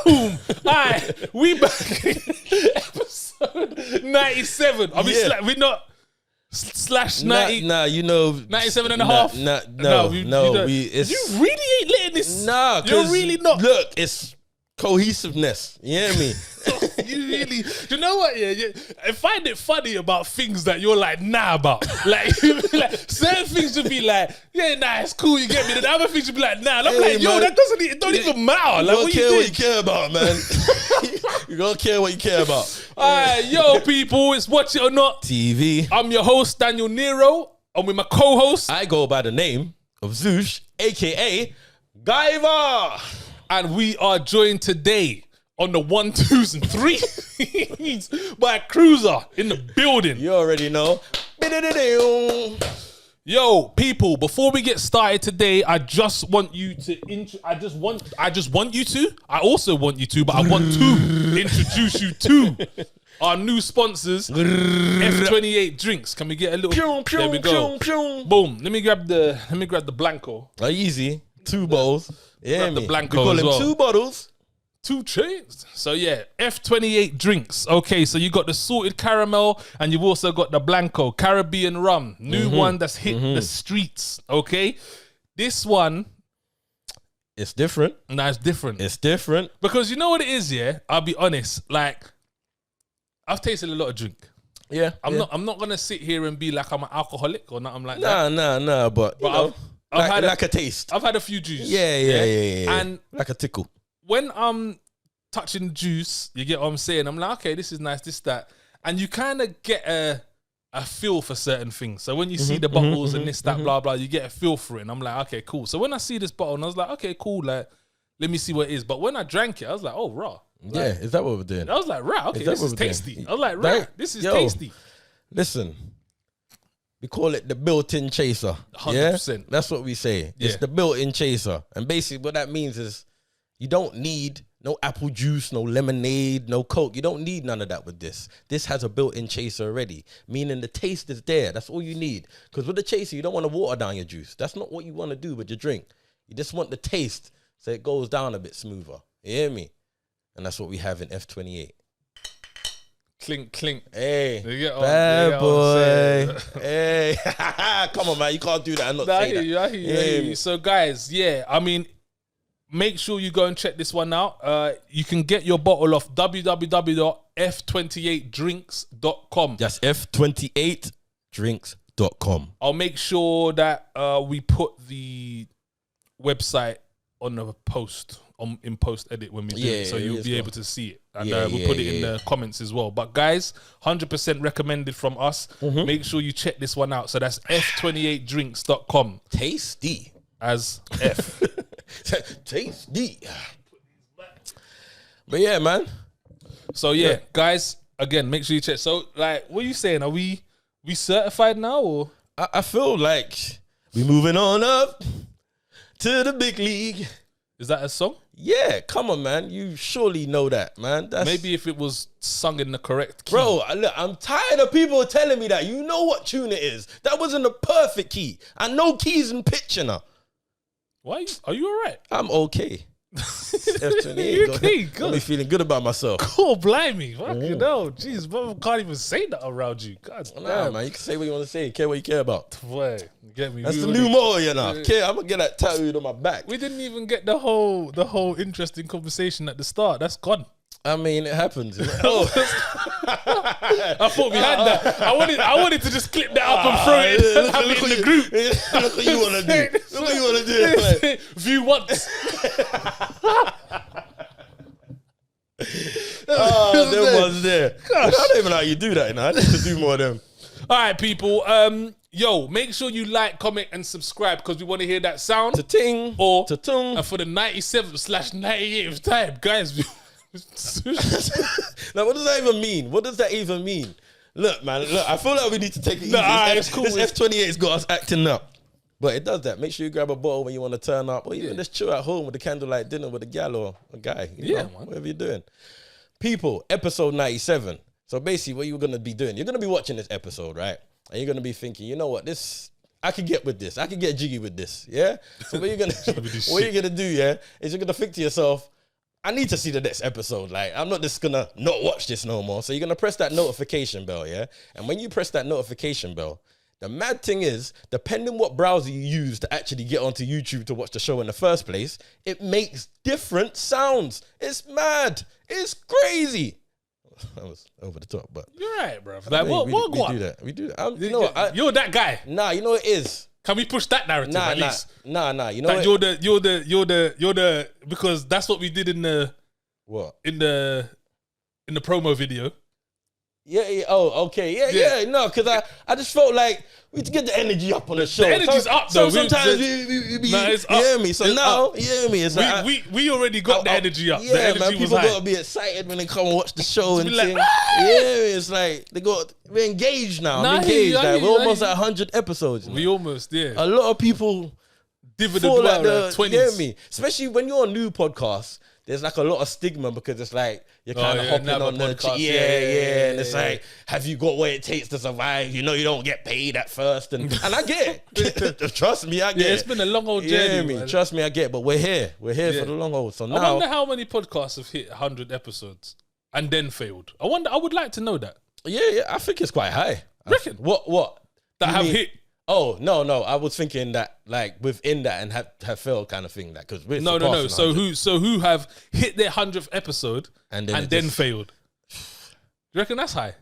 Boom. Alright, we back. Episode 97. Are we we're not slash 90? Nah, you know 97 and a half? No, you really ain't letting this. Nah, you're really not. Look, it's cohesiveness. You hear me? You really, do you know what? Yeah, I find it funny about things that you're like nah about. Like certain things would be like, yeah, nah, it's cool, you get me. Then other things would be like, nah. And I'm like, yo, man, it don't even matter. Like, what you care about, man. You don't care what you care about. Alright, yo, people, it's Watch It or Not TV. I'm your host, Daniel Nero. I'm with my co-host. I go by the name of Zoosh, aka Guyver. And we are joined today on the 1, 2s, and 3s by a cruiser in the building. You already know. Yo, people, before we get started today, I just want you to I also want you to, but I want to introduce you to our new sponsors, F28 Drinks. Can we get a little there we go. Boom. Let me grab the Blanco. Easy. 2 bowls. Yeah, the Blanco we call as well. 2 bottles. 2 chains. So yeah, F28 Drinks. Okay, so you got the salted caramel and you've also got the Blanco Caribbean rum. New one that's hit the streets. Okay, this one, it's different. Nah, it's different. It's different because you know what it is. Yeah, I'll be honest. Like, I've tasted a lot of drink. Yeah, I'm not gonna sit here and be like I'm an alcoholic or nothing like that. Nah. But I've had a taste. I've had a few juices. Yeah. And like a tickle. When I'm touching juice, you get what I'm saying? I'm like, okay, this is nice, this, that. And you kind of get a feel for certain things. So when you see the bottles and this, that, blah, blah, you get a feel for it. And I'm like, okay, cool. So when I see this bottle, and I was like, okay, cool. Like, let me see what it is. But when I drank it, I was like, oh, raw. Like, yeah, is that what we're doing? I was like, right, okay, this is tasty. I was like, right, this is tasty. Listen. We call it the built-in chaser. 100%. Yeah? That's what we say. Yeah. It's the built-in chaser. And basically what that means is you don't need no apple juice, no lemonade, no Coke. You don't need none of that with this. This has a built-in chaser already, meaning the taste is there. That's all you need. Because with the chaser, you don't want to water down your juice. That's not what you want to do with your drink. You just want the taste so it goes down a bit smoother. You hear me? And that's what we have in F28. Clink, clink. Hey, bad boy. Hey, come on, man. You can't do that and not say that. I hear you. So, guys, yeah, I mean, make sure you go and check this one out. You can get your bottle off www.f28drinks.com. That's F28drinks.com. I'll make sure that we put the website on the post. In post edit when we do it, so you'll be able to see it, and we'll put it in the comments as well. But guys, 100% recommended from us. Make sure you check this one out. So that's f28drinks.com. Tasty as F. Tasty. But yeah, man. So yeah, guys, again, make sure you check. So like, what are you saying? Are we certified now, or I feel like we moving on up to the big league. Is that a song? Yeah, come on, man. You surely know that, man. Maybe if it was sung in the correct key. Bro, look, I'm tired of people telling me that. You know what tune it is. That wasn't the perfect key. And no keys in picture now. Why? Are you all right? I'm okay. You okay? Good. I'll be feeling good about myself. Cool, blimey. Fucking hell. Jeez, bro, can't even say that around you. God damn. Man. You can say what you want to say. Care what you care about. Boy, get me. That's the new motto, you know. I'm going to get that tattooed on my back. We didn't even get the whole interesting conversation at the start. That's gone. I mean, it happens. I thought we had that. I wanted to just clip that up and throw it and have it in the group. Look what you want to do. Look what you want to do. Like. View once. There was there. I don't even know how you do that. I need to do more of them. All right, people. Yo, make sure you like, comment, and subscribe because we want to hear that sound. Ta-ting. Or ta-tung. And for the 97/98th time, guys. Now, what does that even mean? What does that even mean? Look, man, I feel like we need to take it easy. It's cool. This F28's got us acting up. But it does that. Make sure you grab a bottle when you want to turn up, or even just chill at home with a candlelight dinner with a gal or a guy. You know, whatever you're doing. People, episode 97. So basically what you're going to be doing, you're going to be watching this episode, right? And you're going to be thinking, you know what, I could get with this. I could get jiggy with this, yeah? So what you're going to do, yeah, is you're going to think to yourself, I need to see the next episode. Like, I'm not just gonna not watch this no more. So you're gonna press that notification bell, yeah? And when you press that notification bell, the mad thing is, depending what browser you use to actually get onto YouTube to watch the show in the first place, it makes different sounds. It's mad. It's crazy. That was over the top, but you're right, bro. Like, what? We do that. We do that. You know what? You're that guy. Nah, you know what it is. Can we push that narrative at least? Nah. You know that what? you're the because that's what we did in the promo video. Yeah. Oh, okay. Yeah. No, because I just felt like we need to get the energy up on the show. The energy's up though. Sometimes we it's you up. hear me? So it's now, up. you hear me? It's like we already got the energy up. Yeah, the energy man. was People high. gotta be excited when they come and watch the show and like, thing. Yeah, it's like we're engaged now. Nah, I'm engaged. I hear We're you, almost at 100 episodes. We almost, yeah. A lot of people Dividend feel well, like 20s. you hear me? Especially when you're on new podcasts, there's like a lot of stigma because it's like you're kind of hopping on the podcast. And it's like, have you got what it takes to survive? You know, you don't get paid at first, and I get it. Trust me, I get it. It's been a long old journey. Man. Trust me, I get it. But we're here for the long haul. So now, I wonder how many podcasts have hit 100 episodes and then failed. I would like to know that. Yeah, I think it's quite high. Reckon what that have hit. Oh no! I was thinking that like within that and have failed kind of thing. That because we're no. So who have hit their 100th episode and then failed? Do you reckon that's high?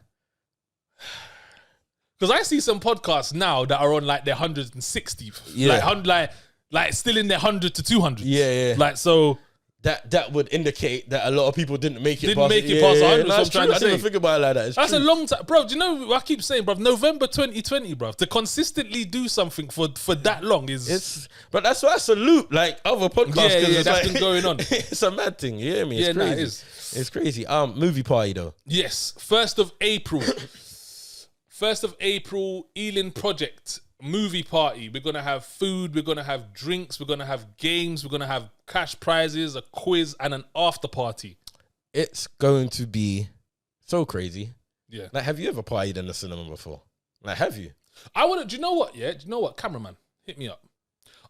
Because I see some podcasts now that are on like their 160th, like still in their 100 to 200. Yeah. Like so. That would indicate that a lot of people didn't make it past 100. No, I'm trying to I didn't think about it like that. That's a long time, bro. Do you know? I keep saying, bro, November 2020, bro. To consistently do something for that long is. But that's why I salute like other podcasts. Yeah, that's been going on. It's a mad thing. You hear me? It's crazy. It is. It's crazy. Movie party though. Yes, 1st of April. 1st of April, Ealing Project. Movie party. We're gonna have food, we're gonna have drinks, we're gonna have games, we're gonna have cash prizes, a quiz, and an after party. It's going to be so crazy. Yeah. Like, have you ever partied in the cinema before? Like, have you? I wanna. Do you know what? Yeah. Do you know what? Cameraman, hit me up.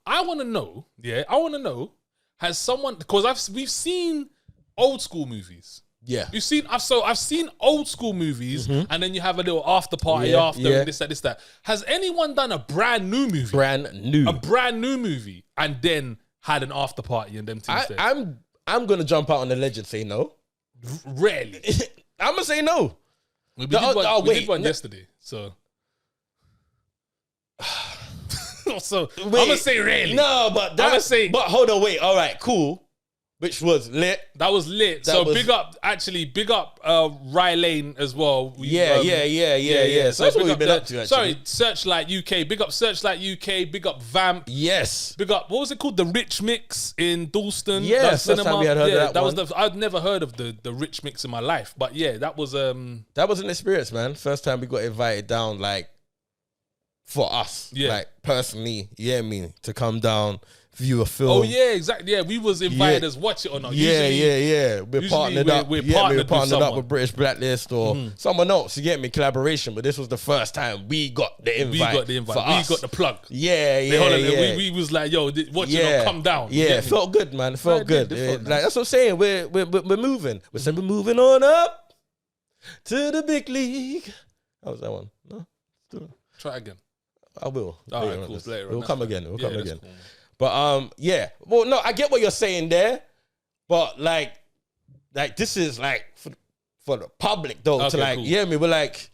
I wanna know. Yeah. I wanna know. Has someone? Because we've seen old school movies. Yeah. You've seen I've seen old school movies and then you have a little after party and this, that. Has anyone done a brand new movie? A brand new movie and then had an after party and them things there? I'm gonna jump out on the ledge and say no. Rarely. I'm gonna say no. We did one yesterday, so I'm gonna say rarely. No, but but hold on, wait. All right, cool. Which was lit. That was lit. Big up Rye Lane as well. Yeah. So that's what we've been up to, actually. Sorry, Searchlight UK. Big up Searchlight UK. Big up Vamp. Yes. Big up, what was it called? The Rich Mix in Dalston. Yes, that's how we had heard of that one. I'd never heard of the Rich Mix in my life. But yeah, that was... That was an experience, man. First time we got invited down, like, for us. Yeah. Like, personally, to come down... view a film. Oh yeah, exactly. Yeah, we was invited as Watch It or Not. Yeah. We're partnered up. We're partnered up with British Blacklist or someone else. You get me? Collaboration. But this was the first time we got the invite. We got the plug. Yeah. We was like, yo, Watch It or Not, come down. Yeah, it felt good, man. It felt good. Like that's what I'm saying. We're moving. We're saying we're moving on up to the big league. How was that one? No. Try again. I will. All right, cool. We'll come again. We'll come again. Cool. But well, no, I get what you're saying there, but like this is like for the public though. Okay, cool. We're like,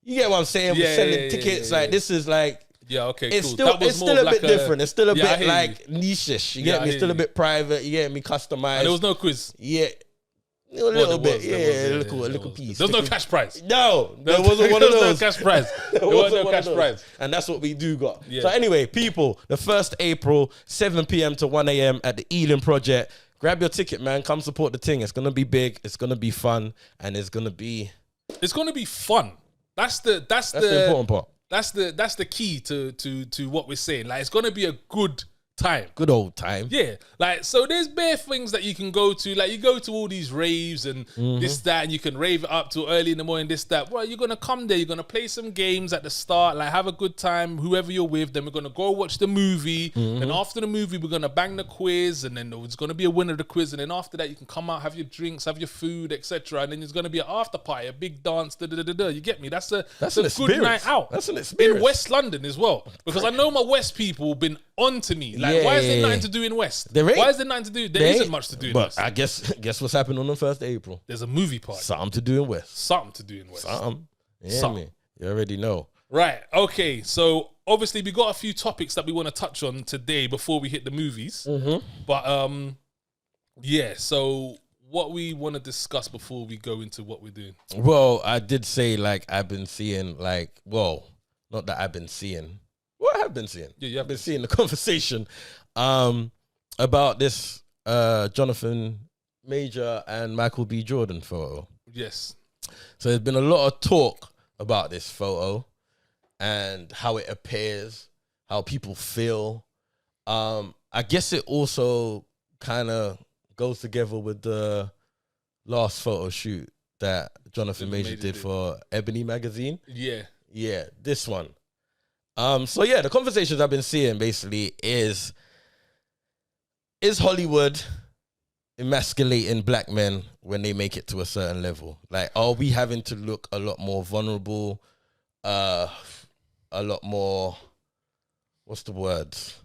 you get what I'm saying? We're selling tickets. This is like, it's cool. It's still a bit different. It's still a bit like you. niche-ish. You get me? It's still a bit private. You get me? Customized. And there was no quiz. Yeah. A little bit, a little piece. There was no cash prize. No, there wasn't one of those. There was no cash prize. There wasn't no cash prize. And that's what we do got. Yeah. So anyway, people, the 1st April, 7 p.m. to 1 a.m. at the Ealing Project. Grab your ticket, man. Come support the thing. It's going to be big. It's going to be fun. And it's going to be... It's going to be fun. That's the important part. That's the key to what we're saying. Like, it's going to be a good time. Good old time. Yeah, like, so there's bare things that you can go to. Like, you go to all these raves and this, that, and you can rave it up till early in the morning, this, that. Well, you're going to come there, you're going to play some games at the start, like, have a good time, whoever you're with. Then we're going to go watch the movie. And after the movie, we're going to bang the quiz. And then there's going to be a winner of the quiz. And then after that, you can come out, have your drinks, have your food, etc. And then there's going to be an after party, a big dance, da-da-da-da. You get me? That's a good night out. That's an experience. In West London as well. Because I know my West people have been on to me. Like, why is there nothing to do in West? Why is there nothing to do? There isn't much to do in West. But I guess what's happening on the 1st of April? There's a movie party. Something to do in West. Something to do in West. Something. Yeah, me. You already know. Right. Okay. So obviously we got a few topics that we want to touch on today before we hit the movies. But yeah. So what we want to discuss before we go into what we're doing? Well, I did say, like, I've been seeing, like, well, not that I've been seeing. What I have been seeing? Yeah, I've been seeing the conversation about this Jonathan Major and Michael B. Jordan photo. Yes. So there's been a lot of talk about this photo and how it appears, how people feel. I guess it also kind of goes together with the last photo shoot that Jonathan Major did for Ebony magazine. Yeah. Yeah, this one. So yeah, the conversations I've been seeing basically is Hollywood emasculating black men when they make it to a certain level? Like, are we having to look a lot more vulnerable, a lot more, what's the words?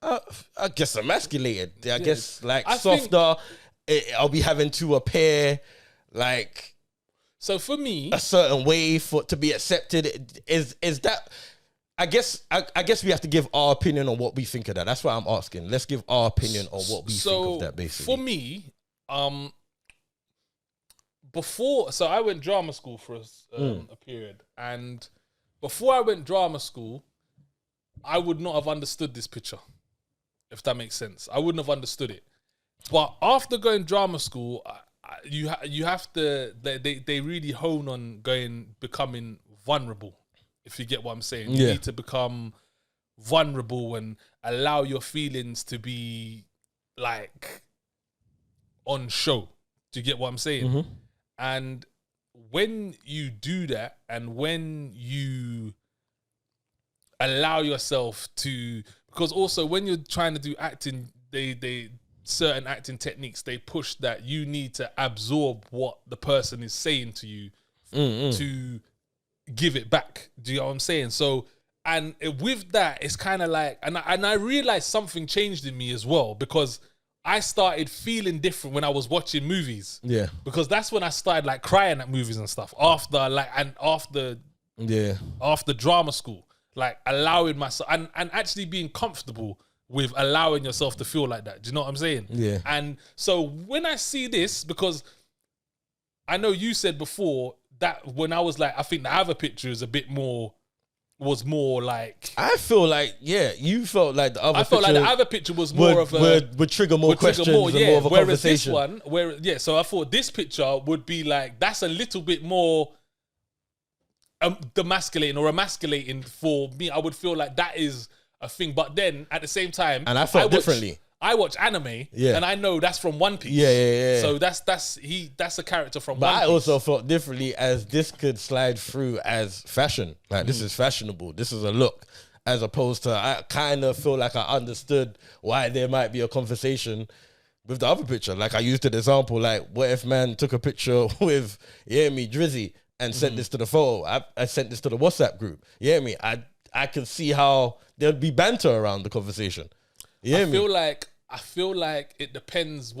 I guess emasculated. I guess, like, softer. Are we having to appear like, so for me, a certain way for to be accepted? Is that? I guess we have to give our opinion on what we think of that. That's what I'm asking. Let's give our opinion on what we think of that. Basically, for me, so I went drama school for a period, and before I went drama school, I would not have understood this picture, if that makes sense. I wouldn't have understood it. But after going drama school, you have to, they really hone on becoming vulnerable, if you get what I'm saying. You need to become vulnerable and allow your feelings to be, like, on show. Do you get what I'm saying? Mm-hmm. And when you do that, and when you allow yourself to, because also when you're trying to do acting, they certain acting techniques, they push that you need to absorb what the person is saying to you to give it back. Do you know what I'm saying? So, and with that, it's kind of like, and I realized something changed in me as well, because I started feeling different when I was watching movies. Yeah. Because that's when I started, like, crying at movies and stuff after drama school, like, allowing myself and actually being comfortable with allowing yourself to feel like that. Do you know what I'm saying? Yeah. And so when I see this, because I know you said before that when I was like, I think the other picture is was more like, I feel like, you felt like the other I felt like the other picture was more of a would trigger more questions and more of a conversation. Whereas this one, so I thought this picture would be like, that's a little bit more demasculating or emasculating for me. I would feel like that is a thing, but then at the same time, and I felt differently. I watch anime, and I know that's from One Piece. Yeah. So that's a character from One Piece. But I also felt differently, as this could slide through as fashion. Like, this is fashionable. This is a look, as opposed to, I kind of feel like I understood why there might be a conversation with the other picture. Like, I used an example, like, what if man took a picture with, Drizzy, and sent this to the photo? I sent this to the WhatsApp group. I could see how there'd be banter around the conversation. I feel like it depends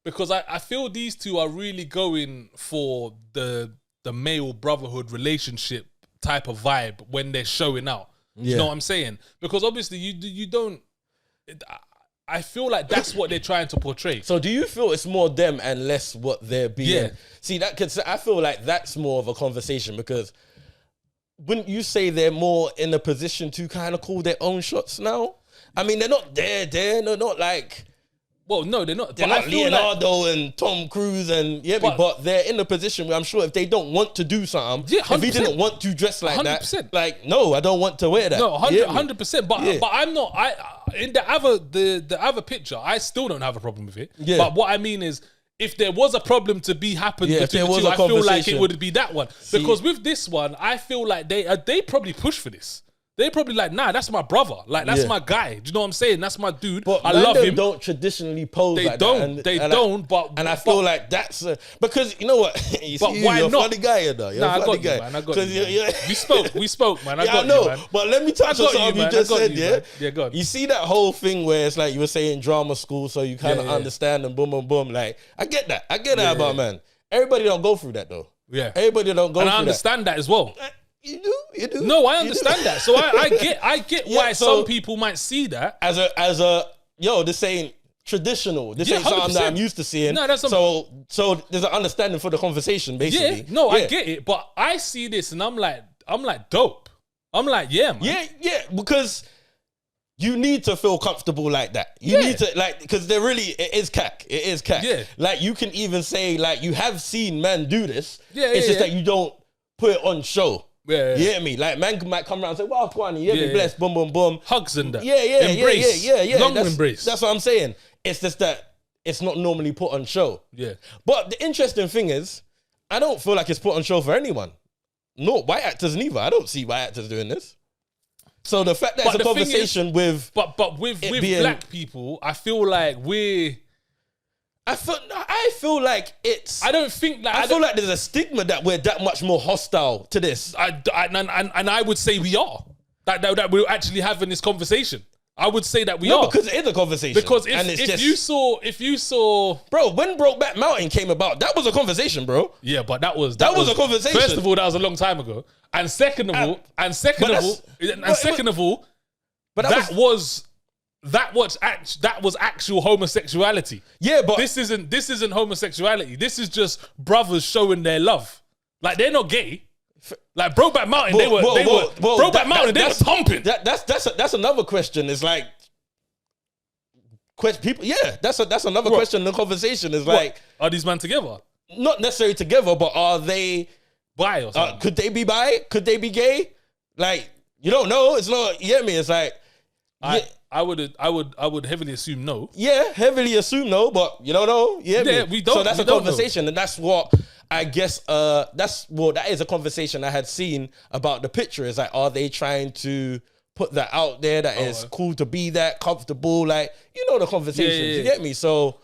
because I feel these two are really going for the male brotherhood relationship type of vibe when they're showing out. You know what I'm saying? Because obviously you don't. I feel like that's what they're trying to portray. So do you feel it's more them and less what they're being? Yeah. See, I feel like that's more of a conversation, because wouldn't you say they're more in a position to kind of call their own shots now? I mean, they're not there. They're not like, Well, no, they're not. They're But I not feel like, Leonardo and Tom Cruise and but they're in a position where I'm sure if they don't want to do something, Yeah, if he 100%. didn't want to dress like 100%. that, like no, I don't want to wear that. no, You get me? 100%. But I'm not. In the other picture, I still don't have a problem with it. Yeah. But what I mean is, if there was a problem to be happened Yeah, if between there the two, was a I feel like conversation. it would be that one. Because with this one, I feel like they probably push for this. They probably like, nah, that's my brother. Like, that's my guy. Do you know what I'm saying? That's my dude. But I love him. Don't traditionally pose They like don't. that. They don't. And I feel like that's because you know what? But why you're not? a funny guy, you know. You're Nah, a I funny got guy. you, man. I got 'Cause you. We spoke, man. I Yeah, got I know. you, man. But let me touch on got you, something you man. just I got said, you, yeah? man. Yeah, go on. You see that whole thing where it's like you were saying drama school, so you kind of Yeah. understand and boom, boom, boom. Like, I get that. I get that about man. Everybody don't go through that though. Yeah. Everybody don't go And through I understand that as well. that. You do. No, I You do. understand that. So I get Yeah, why so- some people might see that. As a this ain't traditional. This Yeah, ain't something that 100%. I'm used to seeing. No, that's so there's an understanding for the conversation, basically. Yeah, no, I get it, but I see this and I'm like dope. I'm like, yeah, man. Yeah, because you need to feel comfortable like that. You need to because it is cack. It is cack. Yeah. Like you can even say like you have seen men do this. Yeah, It's just yeah. that you don't put it on show. Yeah. You hear me? Like man might come around and say, "Wow, Kwani, you Yeah, me blessed, boom, boom, boom." Hugs and that. Yeah, Embrace. yeah. Long that's, embrace. That's what I'm saying. It's just that it's not normally put on show. Yeah. But the interesting thing is, I don't feel like it's put on show for anyone. No, white actors neither. I don't see white actors doing this. So the fact that But it's a the thing conversation is- with But with being- black people, I feel like I feel like it's I don't think that I feel like there's a stigma that we're that much more hostile to this. and I would say we are that we're actually having this conversation. I would say that we No, are because it is a conversation. because and it's if just, you saw bro, when Brokeback Mountain came about, that was a conversation, bro. yeah, but that was was a conversation. First of all, that was a long time ago, and second of all, But that was actual homosexuality. yeah, but This isn't homosexuality. This is just brothers showing their love. Like they're not gay. Like Brokeback Mountain, they were Brokeback Mountain. They were pumping. That's another question. It's like people. Yeah, that's another question in the conversation. Is like Are these men together? not necessarily together, but are they? Bi or something? Could they be bi? Could they be gay? Like you don't know. It's not. You get me? It's like I would heavily assume no. yeah, heavily assume no, but you don't know. You get me? Yeah, we don't- So that's we a don't know. conversation, and that's what I guess. That is a conversation I had seen about the picture. Is like, are they trying to put that out there that is cool to be that comfortable? Like you know the conversations. Yeah. You get me? So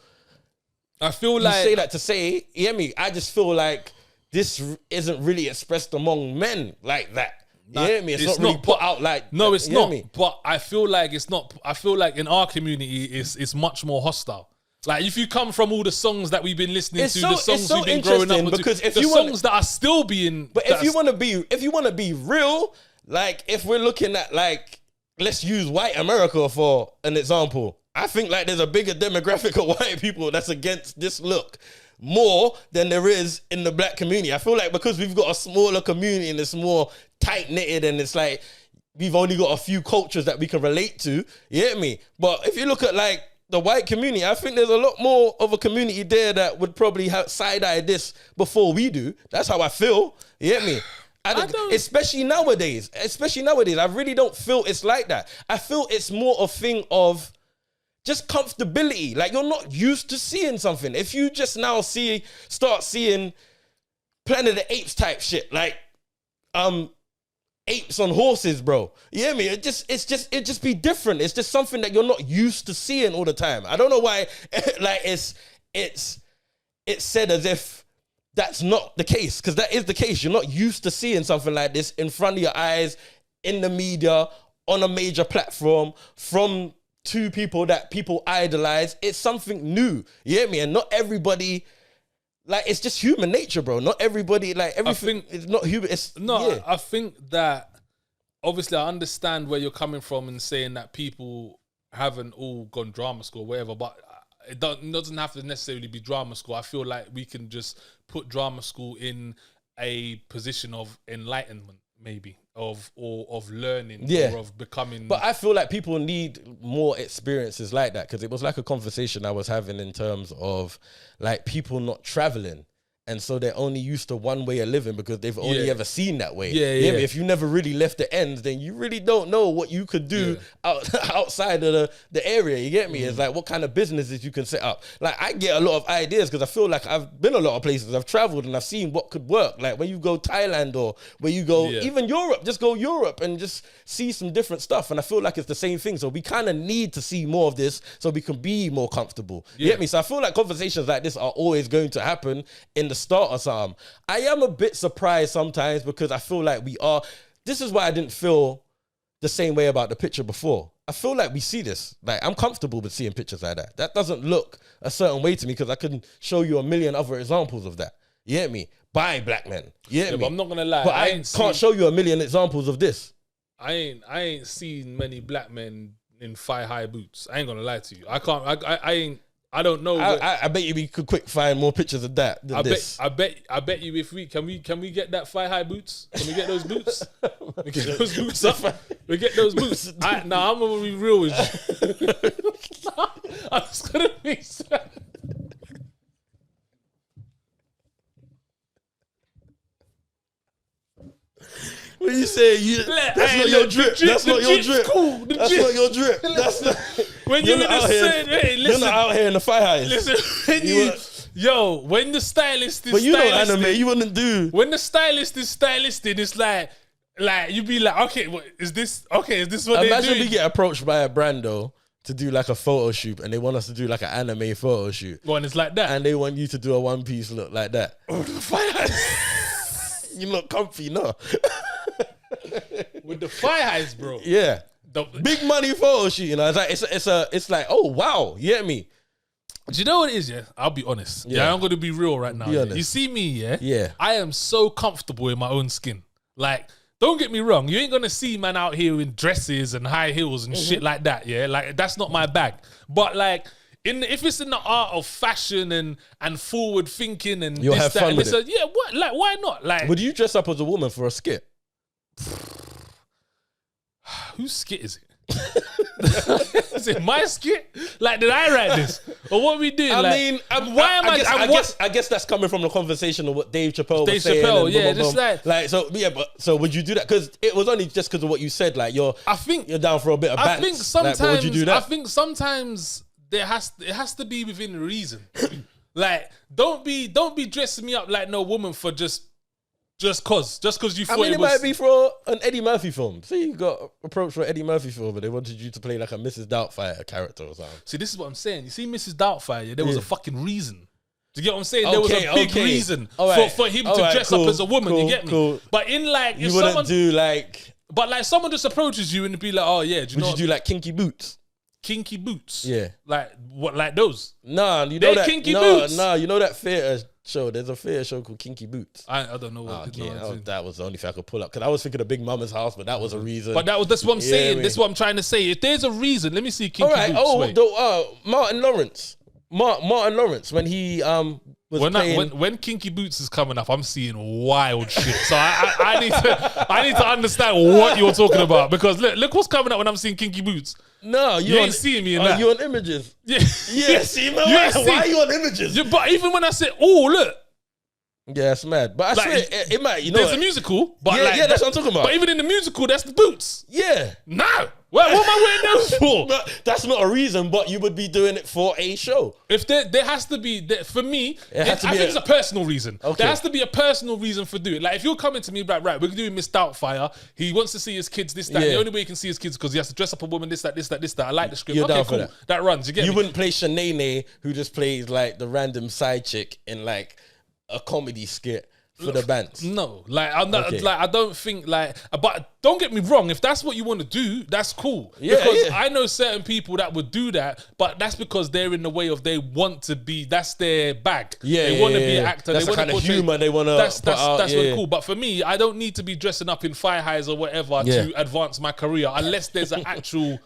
I feel you like say that to say, you get me? I just feel like this isn't really expressed among men like that. You get me? It's not really put out like no, it's you get not. me? But I feel like it's not. I feel like in our community, it's much more hostile. Like if you come from all the songs that we've been listening It's to, so- the it's songs so we've been growing up interesting with, because if the you want- songs that are still being, But if you want to be real, like if we're looking at like let's use white America for an example. I think like there's a bigger demographic of white people that's against this look more than there is in the black community. I feel like because we've got a smaller community and it's more tight knitted and it's like we've only got a few cultures that we can relate to. You get me? But if you look at like the white community, I think there's a lot more of a community there that would probably have side-eye this before we do. That's how I feel. You get me? Especially nowadays. I really don't feel it's like that. I feel it's more a thing of just comfortability. Like you're not used to seeing something. If you just now start seeing Planet of the Apes type shit, like apes on horses, bro. You hear me? It just be different. It's just something that you're not used to seeing all the time. I don't know why like it's said as if that's not the case, because that is the case. You're not used to seeing something like this in front of your eyes, in the media, on a major platform, from two people that people idolize. It's something new. You hear me? And not everybody, like, it's just human nature, bro. Not everybody, like, everything is not human. I think that obviously I understand where you're coming from and saying that people haven't all gone drama school or whatever, but it doesn't have to necessarily be drama school. I feel like we can just put drama school in a position of enlightenment. maybe of learning Yeah. or of becoming. But I feel like people need more experiences like that, because it was like a conversation I was having in terms of like people not traveling. And so they're only used to one way of living because they've only ever seen that way. Yeah. If you never really left the ends, then you really don't know what you could do outside of the area. You get me? It's like what kind of businesses you can set up. Like I get a lot of ideas because I feel like I've been a lot of places. I've traveled and I've seen what could work. Like when you go Thailand or where you go even Europe, just go Europe and just see some different stuff. And I feel like it's the same thing. So we kind of need to see more of this so we can be more comfortable. You get me? So I feel like conversations like this are always going to happen in the start or something. I am a bit surprised sometimes because I feel like this is why I didn't feel the same way about the picture before. I feel like we see this. Like I'm comfortable with seeing pictures like that. That doesn't look a certain way to me because I can show you a million other examples of that. You get me? By black men. You get me? But I'm not gonna lie. But I can't show you a million examples of this. I ain't seen many black men in thigh-high boots. I ain't gonna lie to you. I don't know. I bet you we could quick find more pictures of that than this. I bet you if we can get that thigh-high boots? Can we get those boots? We get those boots up. We get those boots. I'm gonna be real with you. I'm just gonna be sad. When you say that's not your drip. That's not your drip. Cool. That's not your drip. That's not. When you're not out here in the fire highs. Listen, when the stylist is but you know stylistic, anime, you wouldn't do. When the stylist is stylistic, it's like you be like, okay, is this what they're doing? Imagine we get approached by a brand though to do like a photo shoot, and they want us to do like an anime photo shoot. Well, and it's like that, and they want you to do a one piece look like that. You look comfy, no? With the fire eyes, bro. Yeah, big money photo shoot. You know, it's like, oh wow, you get me? Do you know what it is? Yeah, I'll be honest. Yeah, I'm going to be real right now. You see me, yeah. I am so comfortable in my own skin. Like, don't get me wrong. You ain't going to see man out here in dresses and high heels and shit like that. Yeah, like that's not my bag. But like, if it's in the art of fashion and forward thinking and you'll have fun with it. Yeah, what? Like, why not? Like, would you dress up as a woman for a skit? Whose skit is it? Is it my skit? Like, did I write this? Or what we doing? I guess that's coming from the conversation of what Dave Chappelle was saying. So would you do that? Because it was only just because of what you said. Like, you're down for a bit of bants. I think sometimes. Like, would you do that? I think sometimes it has to be within reason. Like, don't be dressing me up like no woman for just cause you thought it might be for an Eddie Murphy film. See, you got approached for an Eddie Murphy film, but they wanted you to play like a Mrs. Doubtfire character or something. See, this is what I'm saying. You see, Mrs. Doubtfire, there was a fucking reason. Do you get what I'm saying? There was a big reason for him to dress up as a woman. You get me? Cool. But in like, you wouldn't do like. But like, someone just approaches you and be like, "Oh yeah, would you do like kinky boots?" Kinky boots? Yeah. Like what? Like those? Nah, you know that kinky boots. Nah, you know that theater show. There's a theater show called Kinky Boots. I don't know what. That was the only thing I could pull up because I was thinking of Big Mama's House, but that was a reason. But that's what I'm saying. That's what I'm trying to say. If there's a reason, let me see Kinky Boots. Martin Lawrence. Martin Lawrence when he when Kinky Boots is coming up, I'm seeing wild shit. So I need to understand what you're talking about because look what's coming up when I'm seeing Kinky Boots. No, you ain't seeing me in that. You on images? Yeah, yeah. See, man, why are you on images? Yeah, but even when I say, oh look. Yeah, it's mad. But I swear, it might, you know. There's a musical, but that's what I'm talking about. But even in the musical, that's the boots. Yeah. No. What am I wearing those for? That's not a reason, but you would be doing it for a show. If there has to be, for me, I think it's a personal reason. Okay. There has to be a personal reason for doing it. Like if you're coming to me, right, we're doing Miss Doubtfire. He wants to see his kids, this, that. Yeah. The only way he can see his kids because he has to dress up a woman, this, that. I like the script. You're down for cool. that. That runs. You get me? You wouldn't play Shanae, who just plays like the random side chick in like a comedy skit. For the bands. No, like I'm not. Okay. Like I don't think like. But don't get me wrong. If that's what you want to do, that's cool. Yeah, because I know certain people that would do that, but that's because they're in the way of they want to be. That's their bag. Yeah, they want to be an actor. That's they the kind of humor they want to. That's really cool. But for me, I don't need to be dressing up in thigh highs or whatever to advance my career unless there's an actual.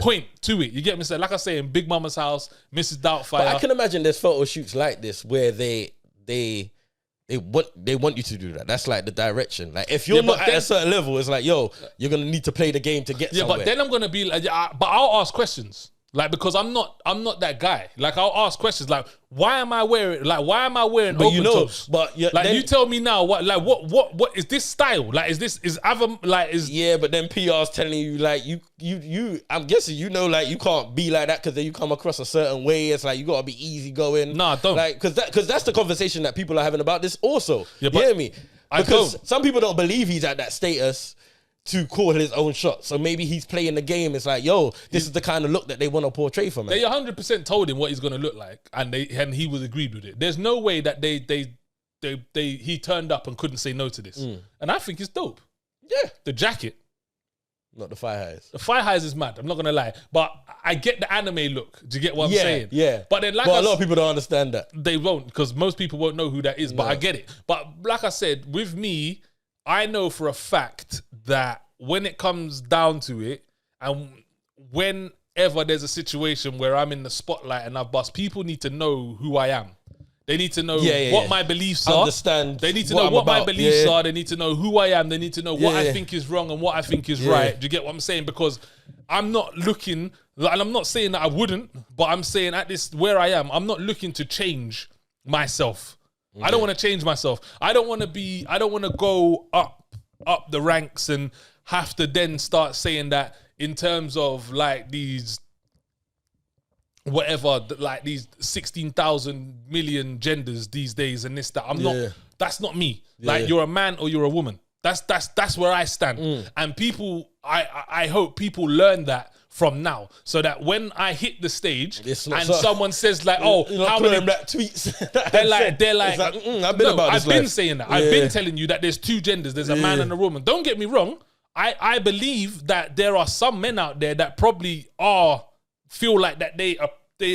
Point to it. You get me? So like I say, in Big Mama's House, Mrs. Doubtfire. But I can imagine there's photo shoots like this where they They want you to do that. That's like the direction. Like if you're not at a certain level, it's like, yo, you're gonna need to play the game to get somewhere. But then I'm gonna be like, but I'll ask questions. Like, because I'm not that guy. Like, I'll ask questions like, why am I wearing open toes? But like, you tell me now, what is this style? Like, yeah, but then PR's telling you like you I'm guessing like you can't be like that because then you come across a certain way. It's like you gotta be easy going. Nah, don't. Like because that's the conversation that people are having about this also. Yeah, you hear me? Because don't. some people don't believe he's at that status to call his own shot. So maybe he's playing the game. It's like, yo, this is the kind of look that they want to portray for me. They 100% told him what he's going to look like, and he was agreed with it. There's no way that he turned up and couldn't say no to this. And I think it's dope. Yeah. The jacket. Not the thigh highs. The thigh highs is mad. I'm not going to lie. But I get the anime look. Do you get what I'm saying? Yeah. But then, a lot of people don't understand that. They won't, because most people won't know who that is. But I get it. But like I said, with me, I know for a fact that when it comes down to it, and whenever there's a situation where I'm in the spotlight and I've bust, people need to know who I am. They need to know what my beliefs are. Understand. They need to know what my beliefs are. They need to know who I am. They need to know what I think is wrong and what I think is right. Do you get what I'm saying? Because I'm not looking, and I'm not saying that I wouldn't, but I'm saying at this where I am, I'm not looking to change myself. I don't want to change myself. I don't want to go up the ranks and have to then start saying that in terms of like these whatever, like these 16,000 million genders these days and this, that. I'm not, that's not me. Like, you're a man or you're a woman. That's where I stand. And people, I hope people learn that from now, so that when I hit the stage and someone says like, "Oh, how many black tweets?" they're like, I've been saying that. I've been telling you that there's two genders. There's a man and a woman. Don't get me wrong. I believe that there are some men out there that probably feel like that they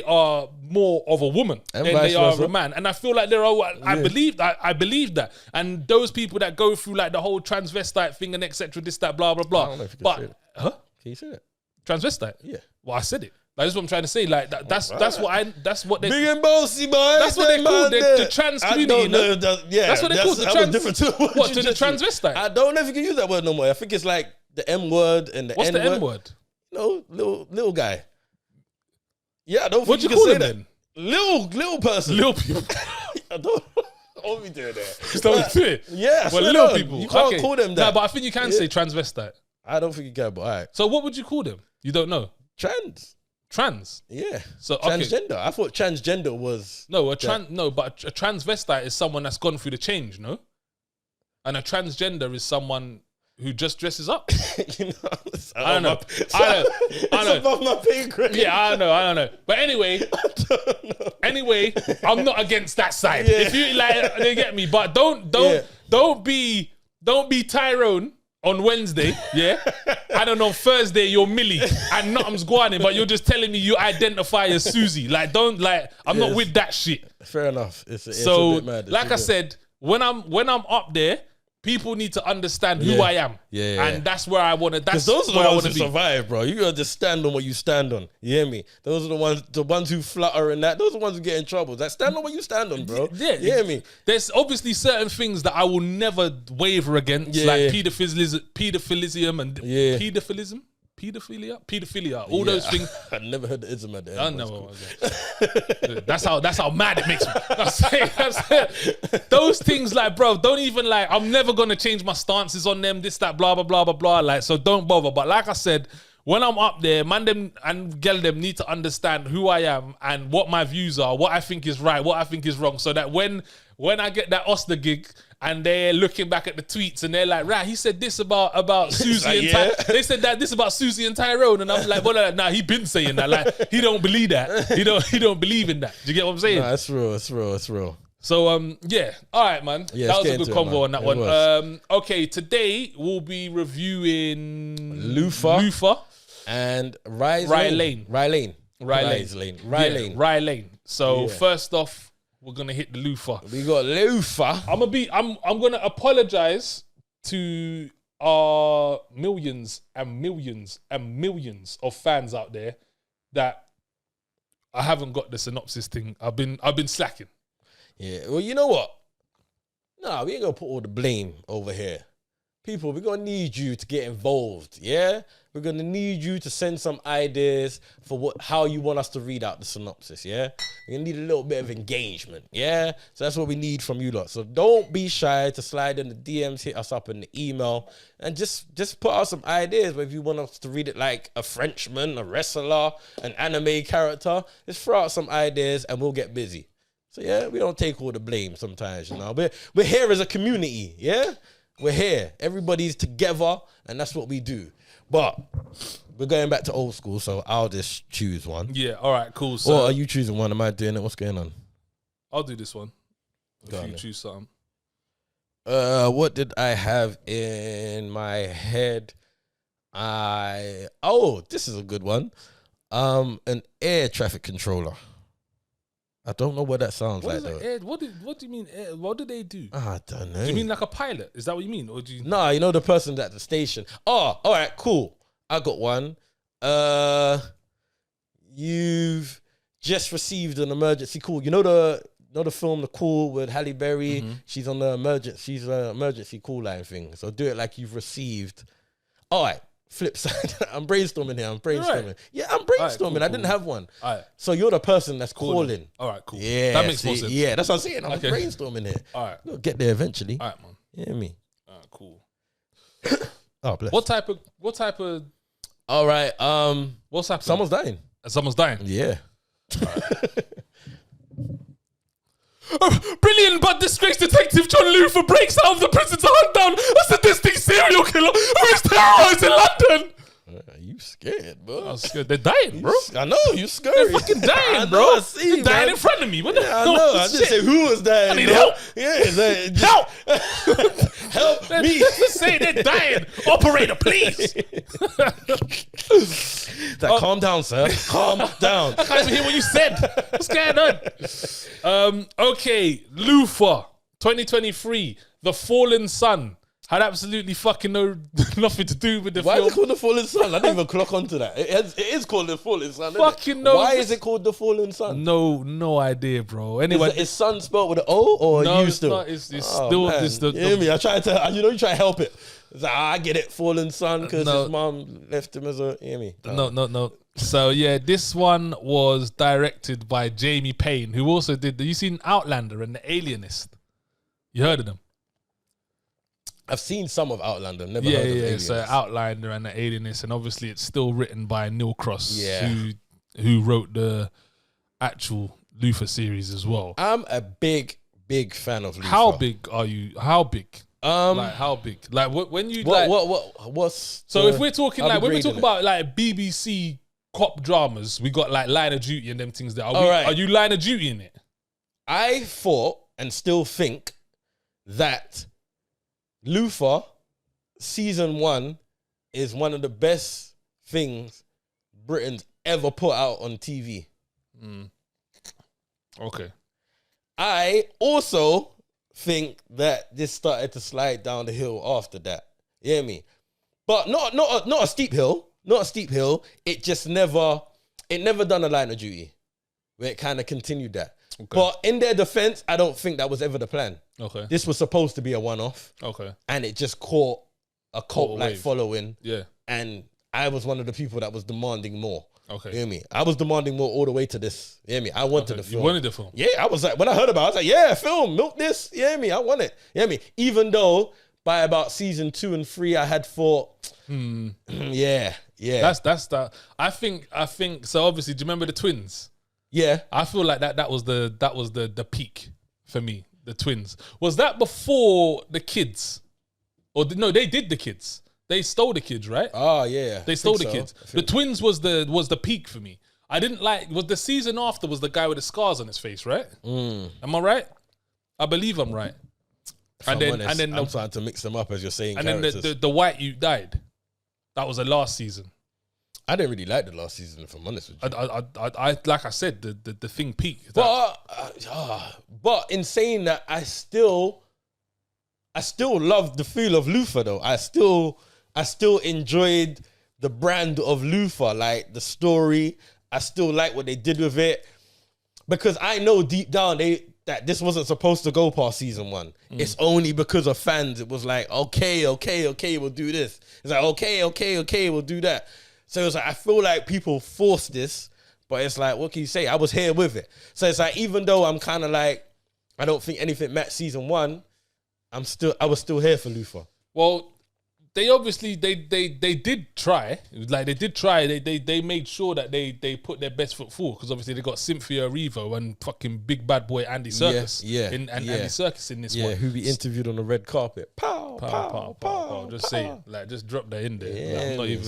are more of a woman than they are of a man, and I feel like there are. I believe that, and those people that go through like the whole transvestite thing and etc. This, that, blah blah blah. I don't know if you can say it. Huh? Can you say it? Transvestite? Yeah. Well, I said it. Like, that's what I'm trying to say. Like that's what they. Big and bossy, boy. That's what they call the trans community. That's what they call the trans. Different to what to the transvestite? I don't know if you can use that word no more. I think it's like the M word and the What's N-word. the M word? No, little guy. Yeah, I don't think What you you can call say him that. then? Little person. Little people. I don't. What we doing there? Just don't do it. Yeah, well, little people. You can't call them that. No, but I think you can say transvestite. I don't think you can. But all right. So what would you call them? You don't know. Trans. Yeah. So okay. Transgender. I thought transgender was but a transvestite is someone that's gone through the change, no? And a transgender is someone who just dresses up. You know, I don't know. It's above my pay grade. Yeah, I don't know. But anyway, I'm not against that side. Yeah. If you like, they get me. But don't be Tyrone on Wednesday. Yeah, I don't know. Thursday you're Millie and nothing's going on, but you're just telling me you identify as Susie. Like, I'm not with that shit. Fair enough. It's so, a bit mad. like I said, when I'm up there, people need to understand who I am. Yeah. And that's where I want to. That's those are where the I ones want who to be. survive, bro. You gotta just stand on what you stand on. You hear me? Those are the ones who flutter and that. Those are the ones who get in trouble. That stand on what you stand on, bro. Yeah, you hear me? There's obviously certain things that I will never waver against, like pedophilism and pedophilia, all those things. I never heard the ism at the end. I know. Cool. That's how mad it makes me. I'm saying, those things, like, bro, don't even like. I'm never gonna change my stances on them. This, that, blah, blah, blah, blah, blah. Like, so don't bother. But like I said, when I'm up there, man, them and girl them need to understand who I am and what my views are, what I think is right, what I think is wrong, so that when I get that Oster gig and they're looking back at the tweets and they're like, right, he said this about Susie and Tyrone. They said that this about Susie and Tyrone, and I'm like, well, nah, he been saying that. Like, he don't believe that. He don't believe in that. Do you get what I'm saying? Nah, it's real. So yeah, all right, man. Yeah, that was a good convo on that one. Was. Okay, today we'll be reviewing Lufa and Rye Lane. So first off, we're gonna hit the Lufa. We got Lufa. I'm gonna apologize to our millions and millions and millions of fans out there that I haven't got the synopsis thing. I've been slacking. Yeah. Well, you know what? Nah, we ain't gonna put all the blame over here. People, we're gonna need you to get involved, yeah? We're gonna need you to send some ideas for how you want us to read out the synopsis, yeah? We're gonna need a little bit of engagement, yeah? So that's what we need from you lot. So don't be shy to slide in the DMs, hit us up in the email, and just put out some ideas. Whether you want us to read it like a Frenchman, a wrestler, an anime character, just throw out some ideas and we'll get busy. So yeah, we don't take all the blame sometimes, you know. We're here as a community, yeah? We're here. Everybody's together, and that's what we do. But we're going back to old school, so I'll just choose one. Yeah, all right, cool. So Or are you choosing one? Am I doing it? What's going on? I'll do this one. Go If on you then. choose something. What did I have in my head? This is a good one. An air traffic controller. I don't know what that sounds What like is though. it, Ed? What do you mean? Ed? What do they do? I don't know. Do you mean like a pilot? Is that what you mean, or do you? Nah, you know the person at the station. Oh, all right, cool. I got one. You've just received an emergency call. You know the film The Call with Halle Berry. Mm-hmm. She's on the emergency call line thing. So do it like you've received. All right. Flip side. I'm brainstorming here. Right. Yeah, I'm brainstorming. Cool, I didn't have one. All right, So you're the person that's calling. All right, cool. Yeah, that makes more sense. Yeah, that's what I'm saying. I'm Okay. brainstorming here. All right, We'll get there eventually. all right, man. You hear me? All right, cool. Oh, bless. What type of? All right. What's happening? Someone's dying. dying. Yeah. Brilliant but disgraced detective John Luther breaks out of the prison to hunt down a sadistic serial killer who is terrorizing London. You scared, bro? I was scared. They're dying, bro. I know you scared. They're fucking dying, bro. I see, They're dying man. in front of me. What the I hell? know. I just Shit. said who was dying. I need bro. help. Yeah, help. Help me. Just say they're dying. Operator, please. Calm down, sir. Calm down. I can't even hear what you said. What's going on? Okay, Luther, 2023, The Fallen Sun. Had absolutely fucking nothing to do with the Why film. is it called The Fallen Sun? I didn't even clock onto that. It is called The Fallen Sun. Isn't Fucking it? no. Why is it called The Fallen Sun? No idea, bro. Anyway, Is sun spelled with an O or no, U it's still? not. It's still man. it's the, You hear me? I try to, you try to help it. It's like, I get it, Fallen Sun, because No. his mom left him as a, you hear me? No. So yeah, this one was directed by Jamie Payne, who also did. You seen Outlander and The Alienist? You heard of them? I've seen some of Outlander, never Yeah, heard of yeah. Aliens. So Outlander and The Alienist, and obviously it's still written by Neil Cross, Yeah. who wrote the actual Luther series as well. I'm a big fan of Luther. How big are you? How big? Like how big? Like when you like? What's So the- if we're talking I'll like be when we grading talk it. about like BBC cop dramas, we got like Line of Duty and them things there. Alright. Are you Line of Duty in it? I thought and still think that Luther season 1 is one of the best things Britain's ever put out on TV. Okay. I also think that this started to slide down the hill after that. You hear me? But not a steep hill. Not a steep hill. It just never done a Line of Duty where it kind of continued that. Okay. But in their defense, I don't think that was ever the plan. Okay. This was supposed to be a one-off, Okay. and it just caught a cult-like wave. following. Yeah. And I was one of the people that was demanding more. Okay. You hear me? I was demanding more all the way to this. You hear me? I wanted the You film. wanted the film. Yeah, I was like, when I heard about it, I was like, yeah, film, milk this. You hear me? I want it. You hear me? Even though by about season 2 and 3, I had thought, yeah. That's that. I think so. Obviously, do you remember the twins? Yeah. I feel like that was the peak for me. The twins. Was that before the kids? Or no, they did the kids. They stole the kids, right? Oh, yeah. They stole the kids. The twins was the peak for me. I didn't like. Was the season after was the guy with the scars on his face, right? Am I right? I believe I'm right. And then I'm trying to mix them up as you're saying. and characters. then the white you died. That was the last season. I didn't really like the last season, if I'm honest with you. I like I said, the thing peaked. But in saying that, I still loved the feel of Luther though. I still enjoyed the brand of Luther, like the story. I still like what they did with it, because I know deep down that this wasn't supposed to go past season 1. It's only because of fans. It was like, okay, we'll do this. It's like, okay, we'll do that. So it's like, I feel like people force this, but it's like, what can you say? I was here with it. So it's like, even though I'm kind of like, I don't think anything matched season 1, I was still here for Lufa. Well, they obviously they did try. Like they did try. They made sure that they put their best foot forward, because obviously they got Cynthia Erivo and fucking big bad boy Andy Serkis. Andy Serkis in this one. Who we interviewed on the red carpet. Pow. Just say it. Like, just drop that in there. Like, I'm not even.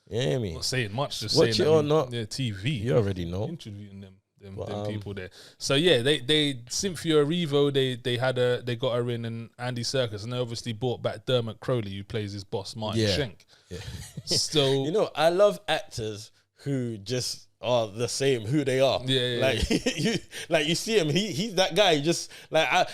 Yeah, me. Not saying much. Just Watch saying it or not. Yeah, TV. You already know. Interviewing them people there. So yeah, they Cynthia Erivo, they got her in, and Andy Serkis, and they obviously brought back Dermot Crowley, who plays his boss Martin Schenk. Yeah. So you know, I love actors who just are the same who they are. Like you see him, he's that guy. Just I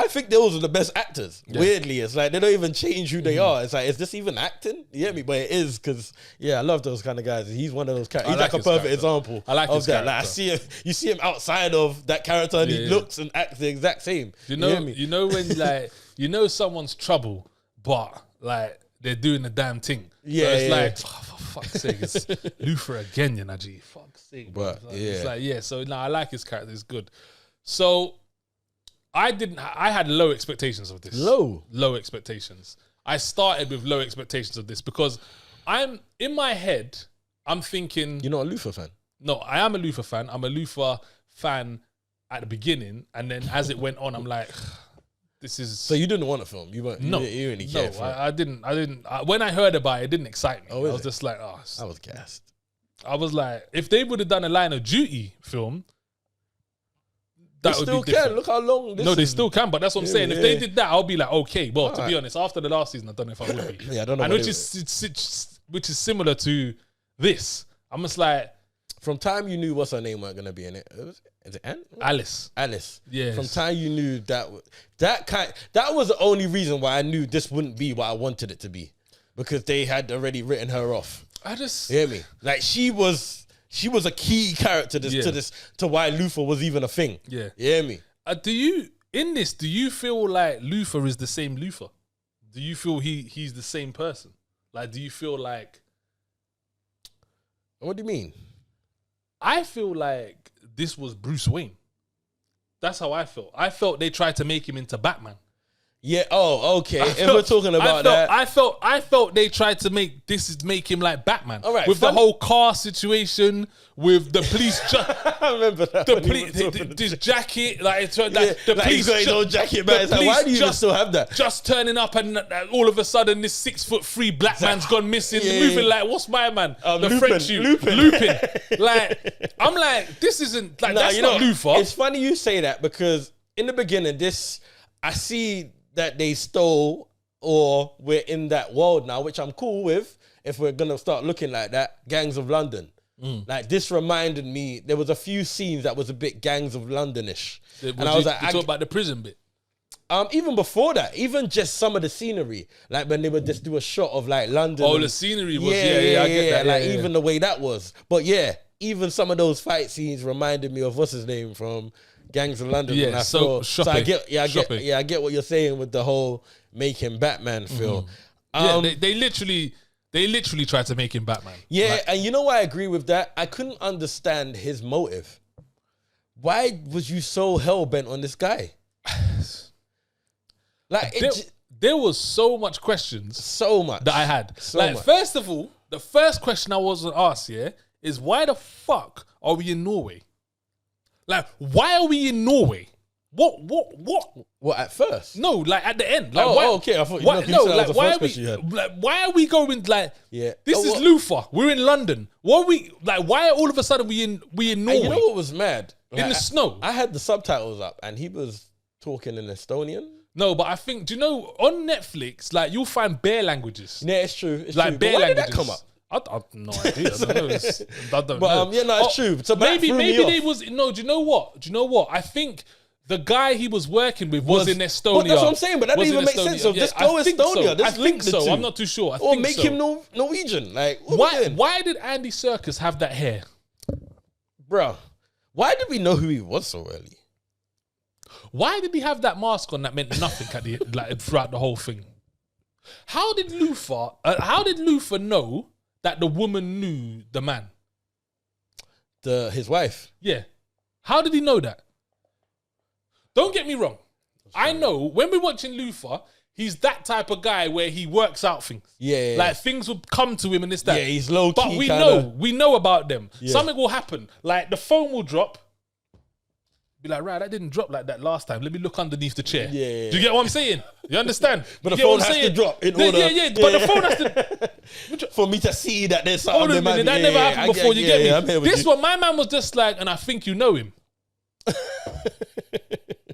think those are the best actors. Yeah. Weirdly, it's like they don't even change who they are. It's like, is this even acting? You get me? But it is, because I love those kind of guys. He's one of those characters. He's like a perfect example. I like of his that. character. Like, I see him. You see him outside of that character, and he looks and acts the exact same. You know when like someone's trouble, but like they're doing the damn thing. Yeah, so it's like, for fuck's sake, it's Luther again, you know, G. Fuck's sake. But it's like, so I like his character, it's good. So I had low expectations of this. Low expectations. I started with low expectations of this because in my head, I'm thinking, you're not a Luther fan? No, I am a Luther fan. I'm a Luther fan at the beginning, and then as it went on, I'm like, this is. So you didn't want a film? You didn't really care for it? I didn't. When I heard about it, it didn't excite me. I was just like, I was gassed. I was like, if they would have done a Line of Duty film, that would be different. Look how long this is. They still can, but that's what I'm saying. If they did that, I'll be like, okay. Well, to be honest, after the last season, I don't know if I would be. I don't know. And which is similar to this. I'm just like, from time you knew what's her name weren't gonna be in it. Is it Anne? Alice. Yeah. From time you knew that was the only reason why I knew this wouldn't be what I wanted it to be, because they had already written her off. You hear me? Like, she was a key character to why Luther was even a thing. Yeah. You hear me? Do you feel like Luther is the same Luther? Do you feel he's the same person? Like, do you feel like? What do you mean? I feel like this was Bruce Wayne. That's how I felt. I felt they tried to make him into Batman. Yeah. Oh, okay. If we're talking about that, I felt they tried to make him like Batman. All right. With the whole car situation, with the police. I remember that. The police, this jacket, the police. He's got his own jacket, man. Like, why do you even still have that? Just turning up, and all of a sudden, this 6'3" black man's gone missing. Moving like, what's my man? The French Lupin. Like, I'm like, this isn't like, that's not Luther. It's funny you say that, because in the beginning, I see that they stole, or we're in that world now, which I'm cool with if we're gonna start looking like that. Gangs of London. Like, this reminded me, there was a few scenes that was a bit Gangs of London-ish. And I was like, you talk about the prison bit. Even before that, even just some of the scenery, like when they would just do a shot of like London. Oh, the scenery was, I get that. Like, even the way that was. But yeah, even some of those fight scenes reminded me of what's his name from Gangs of London. Yeah, so I get what you're saying with the whole making Batman feel. They literally tried to make him Batman. Yeah, like, and you know why I agree with that? I couldn't understand his motive. Why was you so hell-bent on this guy? Like, there was so much questions. So much. That I had. First of all, the first question I wasn't asked, is why the fuck are we in Norway? Like, why are we in Norway? What? What, at first? No, like at the end. Like, okay. I thought you said that was the first question you had. Like, why are we going like? Yeah. This is Luther. We're in London. What are we like? Why all of a sudden we in Norway? And you know what was mad? Like, in the snow. I had the subtitles up, and he was talking in Estonian. No, but I think, do you know, on Netflix, like, you'll find bare languages. Yeah, it's true. It's like true. Bare languages. Did that come up? I have no idea. I don't know. It's true. So maybe they was. No, do you know what? I think the guy he was working with was in Estonia. Well, that's what I'm saying, but that doesn't even make sense. So just go Estonia. I think so. I'm not too sure. Or make him Norwegian. Like, why did Andy Serkis have that hair? Bro, why did we know who he was so early? Why did he have that mask on that meant nothing at the like throughout the whole thing? How did Luther know that the woman knew the man? His wife. Yeah. How did he know that? Don't get me wrong. I know when we're watching Luther, he's that type of guy where he works out things. Yeah. Like things will come to him and this, that. Yeah, he's low key. But we know about them. Yeah. Something will happen. Like the phone will drop. Be like, right, that didn't drop like that last time. Let me look underneath the chair. Yeah. Do you get what I'm saying? You understand? But the phone has to drop in order. Yeah. But the phone has to... For me to see that there's something. Hold on a minute. That never happened before. You get me? I'm here with This you. one, my man was just like, and I think you know him.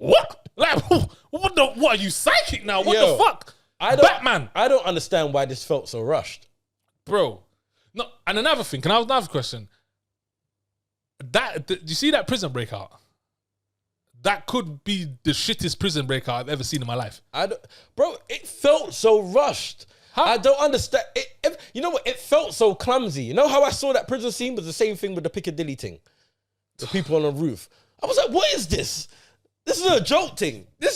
What? Like, what are you psychic now? What the fuck? Batman. I don't understand why this felt so rushed. Bro. No, and another thing, can I ask another question? Do you see that prison breakout? That could be the shittest prison breakout I've ever seen in my life. Bro, it felt so rushed. How? I don't understand. You know what? It felt so clumsy. You know how I saw that prison scene was the same thing with the Piccadilly thing? The people on the roof. I was like, what is this? This is a joke thing. That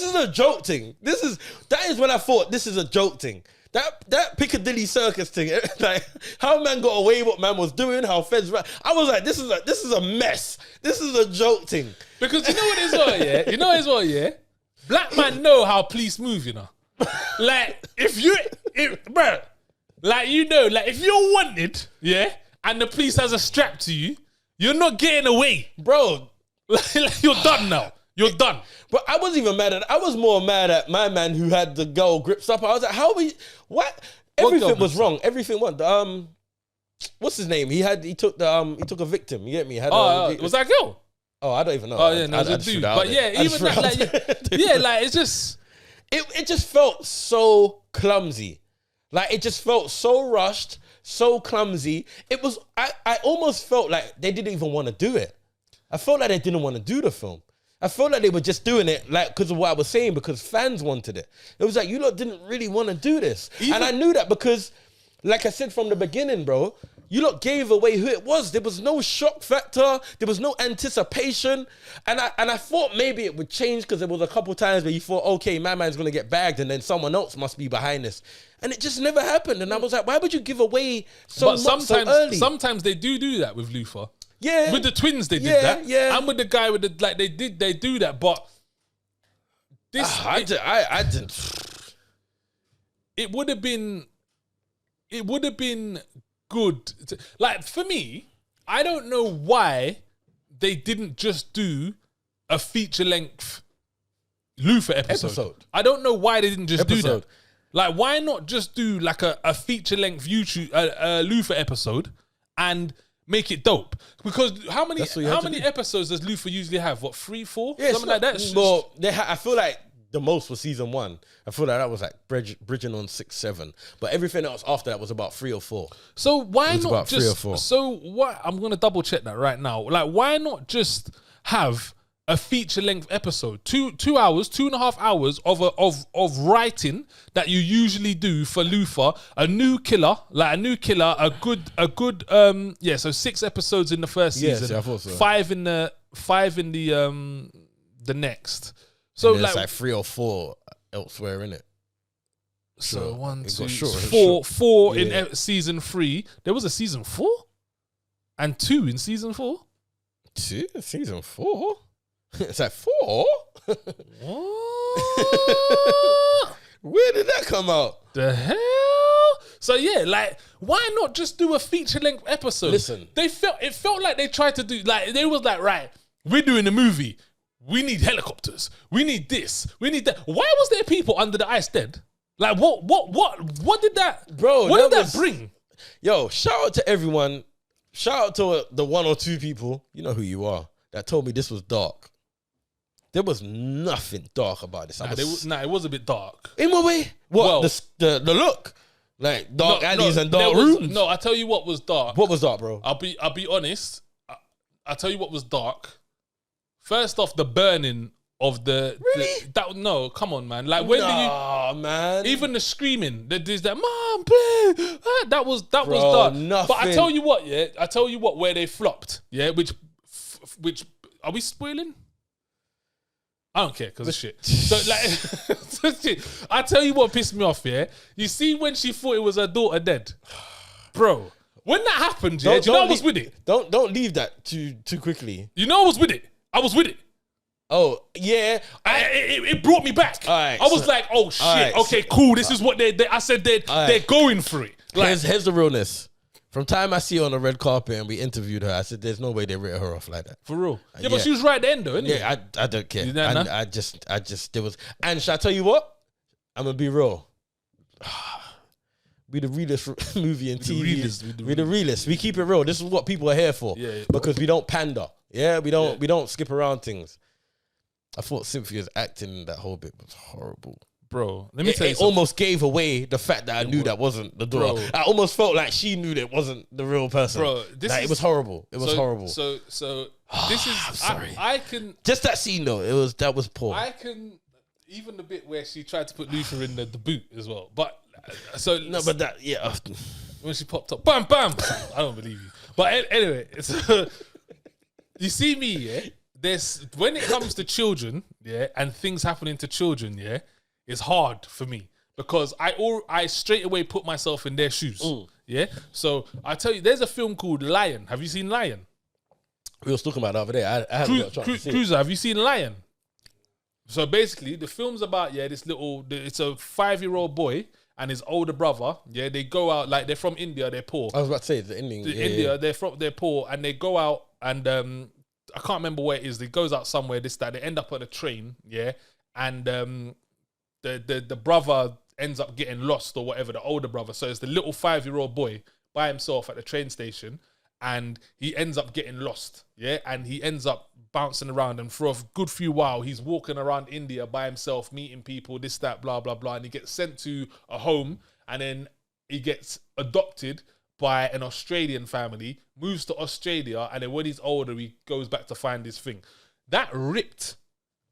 is when I thought this is a joke thing. That Piccadilly Circus thing, like how man got away what man was doing, how feds ran. I was like, this is a mess. This is a joke thing. Because you know what it is, yeah? Black man know how police move, you know. Like if you're wanted, yeah, and the police has a strap to you, you're not getting away, bro. Like you're done now. You're done. But I wasn't even mad at. I was more mad at my man who had the girl gripped up. I was like, how we? What? Everything was wrong. Everything went. What's his name? He took a victim. You get me? Was that girl? Oh, I don't even know. Oh yeah, no, it was a dude. But yeah, even that, like, it's just. It just felt so clumsy. Like it just felt so rushed, so clumsy. It was. I almost felt like they didn't even want to do it. I felt like they didn't want to do the film. I felt like they were just doing it like because of what I was saying, because fans wanted it. It was like, you lot didn't really want to do this. And I knew that because, like I said from the beginning, bro, you lot gave away who it was. There was no shock factor. There was no anticipation. And I thought maybe it would change because there was a couple times where you thought, okay, my man's going to get bagged and then someone else must be behind this. And it just never happened. And I was like, why would you give away so much so early? Sometimes they do that with Luther. Yeah. With the twins, they did that. Yeah. And with the guy with the, like, they do that. But this, I didn't. It would have been good. Like, for me, I don't know why they didn't just do a feature-length Luther episode. I don't know why they didn't just do that. Like, why not just do like a feature-length YouTube Luther episode and make it dope? Because how many episodes does Luther usually have? What, 3, 4? Yeah, something like that? Well, I feel like the most was season 1. I feel like that was like bridging on 6, 7. But everything else after that was about 3 or 4. So why not about just 3 or 4. So what? I'm gonna double check that right now. Like, why not just have a feature length episode, 2 hours, 2.5 hours of writing that you usually do for Luther, a good so 6 episodes in the first season, yeah, I thought so. 5 in the next. So like 3 or 4 elsewhere in it. So 1, 2, sure. 4 in season 3. There was a season 4 and 2 in season 4. 2 in season 4. It's like 4? Where did that come out? The hell? So yeah, like, why not just do a feature-length episode? Listen. It felt like they tried to do, like, they was like, right, we're doing a movie. We need helicopters. We need this. We need that. Why was there people under the ice dead? Like, what did that, bro? What did that bring? Yo, shout out to everyone. Shout out to the 1 or 2 people, you know who you are, that told me this was dark. There was nothing dark about this. It was a bit dark. In what way? What? Well, the look? Like dark alleys and dark rooms? No, I tell you what was dark. What was dark, bro? I'll be honest. I'll tell you what was dark. First off, the burning of the... Really? No, come on, man. Like, man. Even the screaming. There's that, Mom, please. That was dark. Nothing. But I tell you what, yeah. I tell you what, where they flopped, yeah, which... Are we spoiling? I don't care because of shit. So like, I tell you what pissed me off. Yeah, you see when she thought it was her daughter dead, bro. When that happened, yeah, do you know I was with it? Don't leave that too quickly. You know I was with it. I was with it. Oh yeah, it brought me back. Right, I was like, oh shit, right, okay, cool. This is what I said they're going for it. Like, here's the realness. From time I see her on the red carpet and we interviewed her, I said, "There's no way they written her off like that." For real. Yeah, but she was right then, though. Anyway. Yeah, I don't care. You know, I just there was. And shall I tell you what? I'm gonna be real. We the realest movie and TV. We the realest. We keep it real. This is what people are here for. Yeah. Because we don't pander. Yeah, we don't skip around things. I thought Cynthia's acting in that whole bit was horrible. Bro, let me tell you It almost gave away the fact that I knew that wasn't the daughter. Bro. I almost felt like she knew that wasn't the real person. Bro, it was horrible. It was horrible. So this is I'm sorry. I can just that scene though. That was poor. I can even the bit where she tried to put Luther in the boot as well. But but that when she popped up, bam, bam. I don't believe you. But anyway, you see me, yeah. There's when it comes to children, yeah, and things happening to children, yeah, it's hard for me because I straight away put myself in their shoes, yeah. So I tell you, there's a film called Lion. Have you seen Lion? We were talking about it the other day. I haven't got a chance to see it. Cruiser, have you seen Lion? So basically, the film's about it's a 5-year-old boy and his older brother. Yeah, they go out like they're from India. They're poor. I was about to say the Indian. India. They're poor and they go out and I can't remember where it is. He goes out somewhere. They end up on a train. Yeah, and the brother ends up getting lost or whatever. The older brother. So it's the little 5-year-old boy by himself at the train station, and he ends up getting lost. Yeah, and he ends up bouncing around, and for a good few while he's walking around India by himself, meeting people, this, that, blah, blah, blah, and he gets sent to a home, and then he gets adopted by an Australian family, moves to Australia, and then when he's older, he goes back to find his thing. That ripped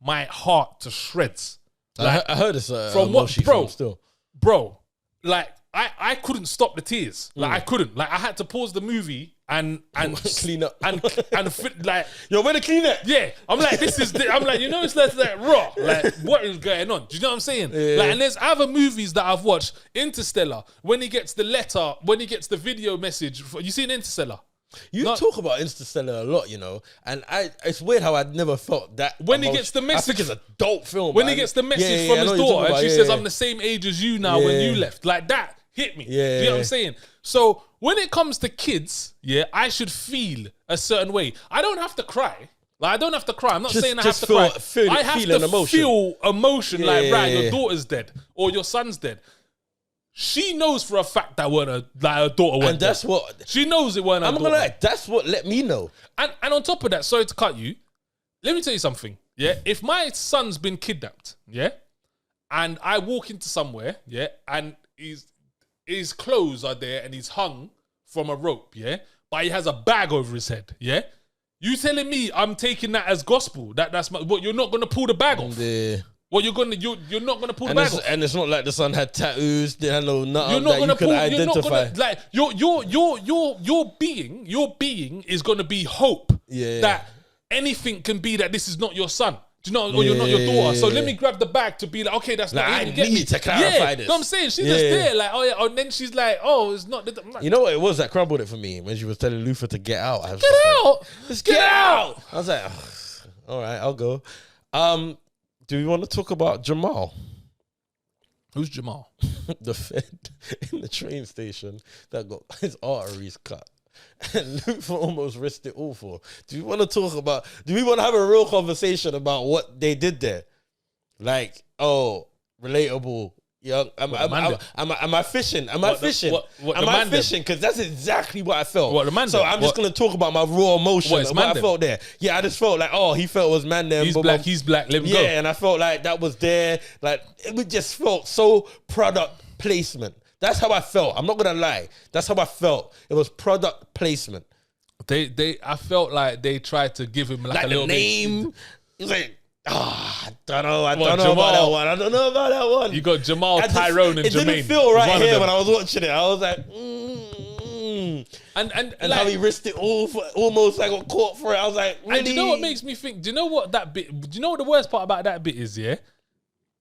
my heart to shreds. Like, I heard this from what, bro? Still, bro, like I couldn't stop the tears. Like I couldn't. Like I had to pause the movie and clean up and like yo, where the clean it? Yeah, I'm like I'm like it's like raw. Like what is going on? Do you know what I'm saying? Yeah. Like, and there's other movies that I've watched. Interstellar. When he gets the letter, when he gets the video message. You seen Interstellar? You talk about Interstellar a lot, you know, and it's weird how I'd never felt that. When he gets the message, I think it's a dope film. When he gets the message from his daughter, and she says, "I'm the same age as you now." When you left, like that hit me. Yeah, you know what I'm saying? So when it comes to kids, yeah, I should feel a certain way. I don't have to cry. Like I don't have to cry. I'm not saying I have to cry. I have to feel emotion. Yeah, like right, your daughter's dead or your son's dead. She knows for a fact that her daughter went. And that's dead. what she knows it weren't her I'm daughter. gonna lie, that's what let me know. And on top of that, sorry to cut you, let me tell you something. Yeah, if my son's been kidnapped, yeah, and I walk into somewhere, yeah, and his clothes are there and he's hung from a rope, yeah, but he has a bag over his head, yeah. You telling me I'm taking that as gospel? That's what you're not gonna pull the bag off. Well, you're not gonna pull the bag off. And it's not like the son had tattoos. They had no nothing. You're not gonna pull. You're not gonna like your being is gonna be hope. Yeah. That anything can be that this is not your son. Do you know? Or you're not your daughter. So let me grab the bag to be like, okay, that's not. I need to clarify this. You know what I'm saying? She's just there, like, oh yeah. And then she's like, oh, it's not. You know what it was that crumbled it for me when she was telling Luther to get out. I was get out! Like, just get out! I was like, all right, I'll go. Do we want to talk about Jamal? Who's Jamal? The Fed in the train station that got his arteries cut. And Luther almost risked it all for. Do we want to have a real conversation about what they did there? Like, relatable. Yeah, am I fishing? Am I fishing? Am I fishing? Because that's exactly what I felt. So I'm just going to talk about my raw emotion and what I felt there. Yeah, I just felt like, he felt it was man there. He's black, let him go. Yeah, and I felt like that was there. Like, it just felt so product placement. That's how I felt. I'm not going to lie. That's how I felt. It was product placement. I felt like they tried to give him like a little name. Bit. He was like, I don't know about that one. You got Jamal, Tyrone, and Jermaine. It didn't feel right here when I was watching it. I was like, And And like, how he risked it all for almost like got caught for it. I was like, really? and do you know what makes me think? Do you know what that bit? Do you know what the worst part about that bit is? Yeah,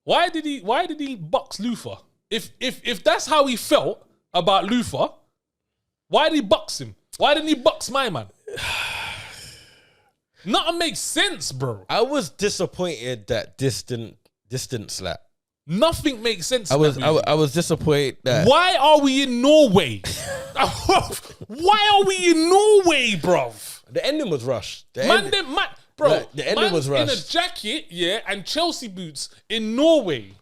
why did he box Luther? If that's how he felt about Luther, why did he box him? Why didn't he box my man? Nothing makes sense, bro. I was disappointed that this didn't slap. Nothing makes sense. I was disappointed that. Why are we in Norway? Why are we in Norway, bruv? The ending was rushed. Bro, the ending was rushed. in a jacket, yeah, and Chelsea boots in Norway.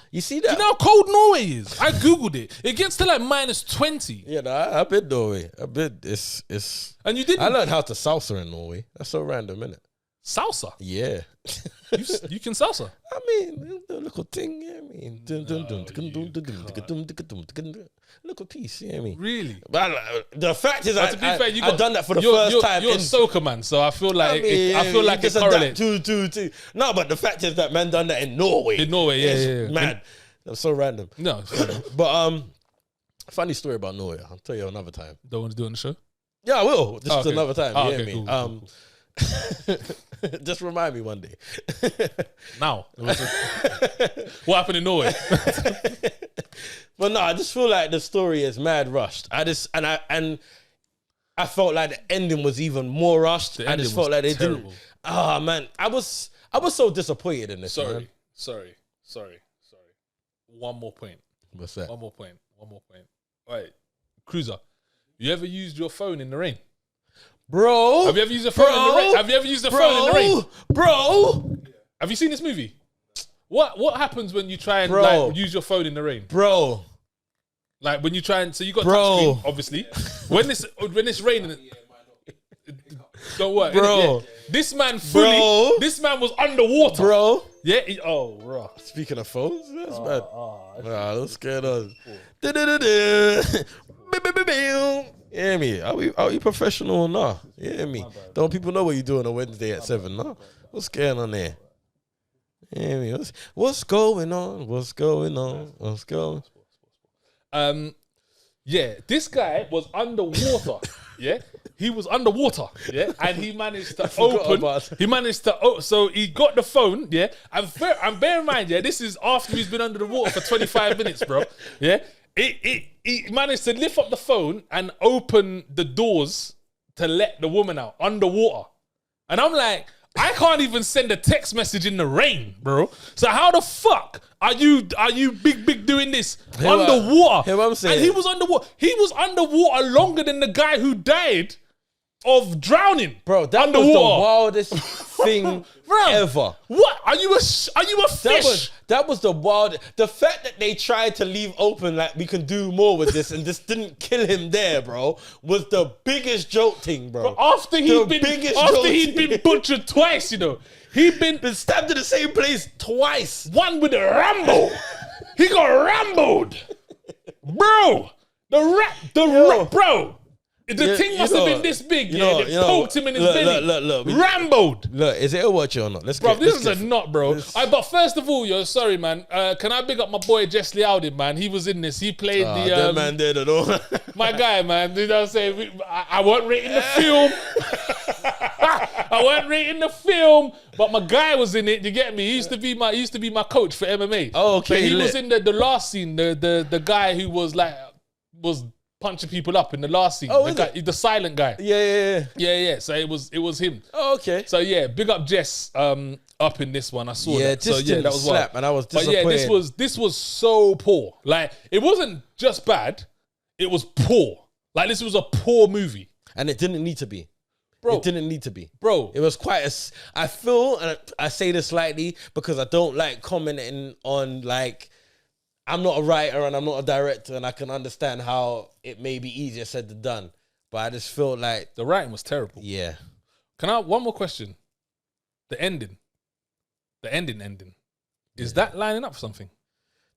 You see that? Do you know how cold Norway is? I googled it. It gets to like -20. Yeah, no, I've been Norway. I've been. It's. And you didn't. I learned how to salsa in Norway. That's so random, isn't it? Salsa. Yeah. You can salsa. I mean, the little thing. Yeah, I mean, little piece. Yeah, I mean, Really? But the fact is, To be fair, I've done that for the first time. You're a soca man, so I feel like I feel like it just correlates. Two. No, but the fact is that man done that in Norway. In Norway, yeah. Mad. That's so random. No, it's fine. But funny story about Norway. I'll tell you another time. Don't want to do it on the show? Yeah, I will. Just okay. another time. Oh, You okay, hear me? cool. Just remind me one day. Now, what happened in Norway? But no, I just feel like the story is mad rushed. I felt like the ending was even more rushed. I just felt like they didn't. Oh man, I was so disappointed in this. Man. Sorry. One more point. What's that? One more point. All right, Cruiser. You ever used your phone in the rain? Bro, have you ever used a phone in the rain? Have you ever used a phone in the rain? Bro, have you seen this movie? What happens when you try and like, use your phone in the rain? Bro. Like when you try and so you got touchscreen, obviously. when it's raining, it don't work. Bro. Yeah. This man this man was underwater. Bro. Yeah. Bro. Speaking of phones, that's bad. What's going on? Yeah, me. Are we professional or not? Yeah, me. Don't people know what you do on a Wednesday at 7? No. What's going on there? Yeah, me. What's going on? Yeah, this guy was underwater. Yeah, he was underwater. Yeah, and he managed to open. He managed to. So he got the phone. Yeah, and bear in mind, yeah, this is after he's been under the water for 25 minutes, bro. Yeah, he managed to lift up the phone and open the doors to let the woman out underwater. And I'm like, I can't even send a text message in the rain, bro. So how the fuck are you big doing this underwater? Hear what I'm saying? And he was underwater. He was underwater longer than the guy who died of drowning. Bro, that underwater. was the wildest thing ever. What? Are you a fish? That was the wild. The fact that they tried to leave open like we can do more with this and just didn't kill him there, bro, was the biggest joke thing, bro. After he'd been butchered twice, you know. He'd been stabbed in the same place twice. One with a Rambo. He got ramboed. Bro. Bro. The thing must have been this big, They poked him in his belly. Look. Ramboed. Look, is it a watch or not? This is a knot, bro. But first of all, sorry, man. Can I big up my boy Jess Liaudin, man? He was in this. He played that man did it all. My guy, man. You know what I'm saying? I wasn't rating the film. I wasn't rating the film, but my guy was in it. You get me? He used to be my coach for MMA. Oh, okay. So he was in the last scene. The guy who was punching people up in the last scene. Oh, the silent guy. Yeah. So it was him. Oh, okay. So yeah, big up Jess up in this one. I saw that. So yeah, that was slap, and I was disappointed. But yeah, this was so poor. Like it wasn't just bad, it was poor. Like this was a poor movie. And it didn't need to be. Bro. It didn't need to be. Bro. It was quite I feel, and I say this slightly because I don't like commenting on like, I'm not a writer and I'm not a director and I can understand how it may be easier said than done. But I just feel like... The writing was terrible. Yeah. One more question. The ending. Is that lining up for something?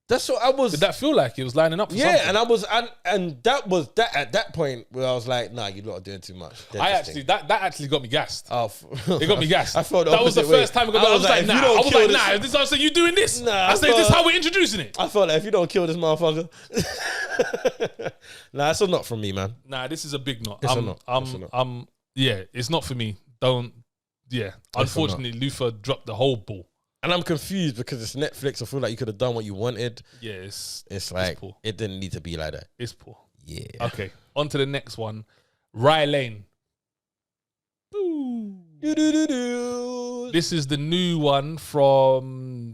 That's what I was. Did that feel like it was lining up for Yeah, something? and that was that at that point where I was like, nah, you lot are doing too much. That actually got me gassed. Oh, It got me gassed. I felt that was the first time I was like, nah. I was like, nah. This I said, you doing this? Nah, I said, this is how we're introducing it. I felt like if you don't kill this motherfucker, nah, it's a not from me, man. Nah, this is a big not. It's a not. Yeah, it's not for me. Don't. Yeah, unfortunately, Luther dropped the whole ball. And I'm confused because it's Netflix. I feel like you could have done what you wanted. Yeah, it's like poor. It didn't need to be like that. It's poor. Yeah. Okay, on to the next one. Rye Lane. This is the new one from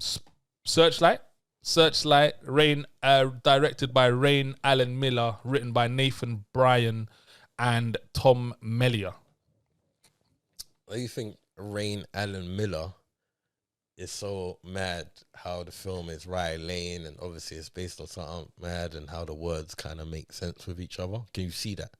Searchlight. Searchlight, directed by Rain Allen Miller, written by Nathan Bryan and Tom Mellier. What do you think Rain Allen Miller is so mad how the film is Rye Lane, and obviously it's based on something mad, and how the words kind of make sense with each other? Can you see that?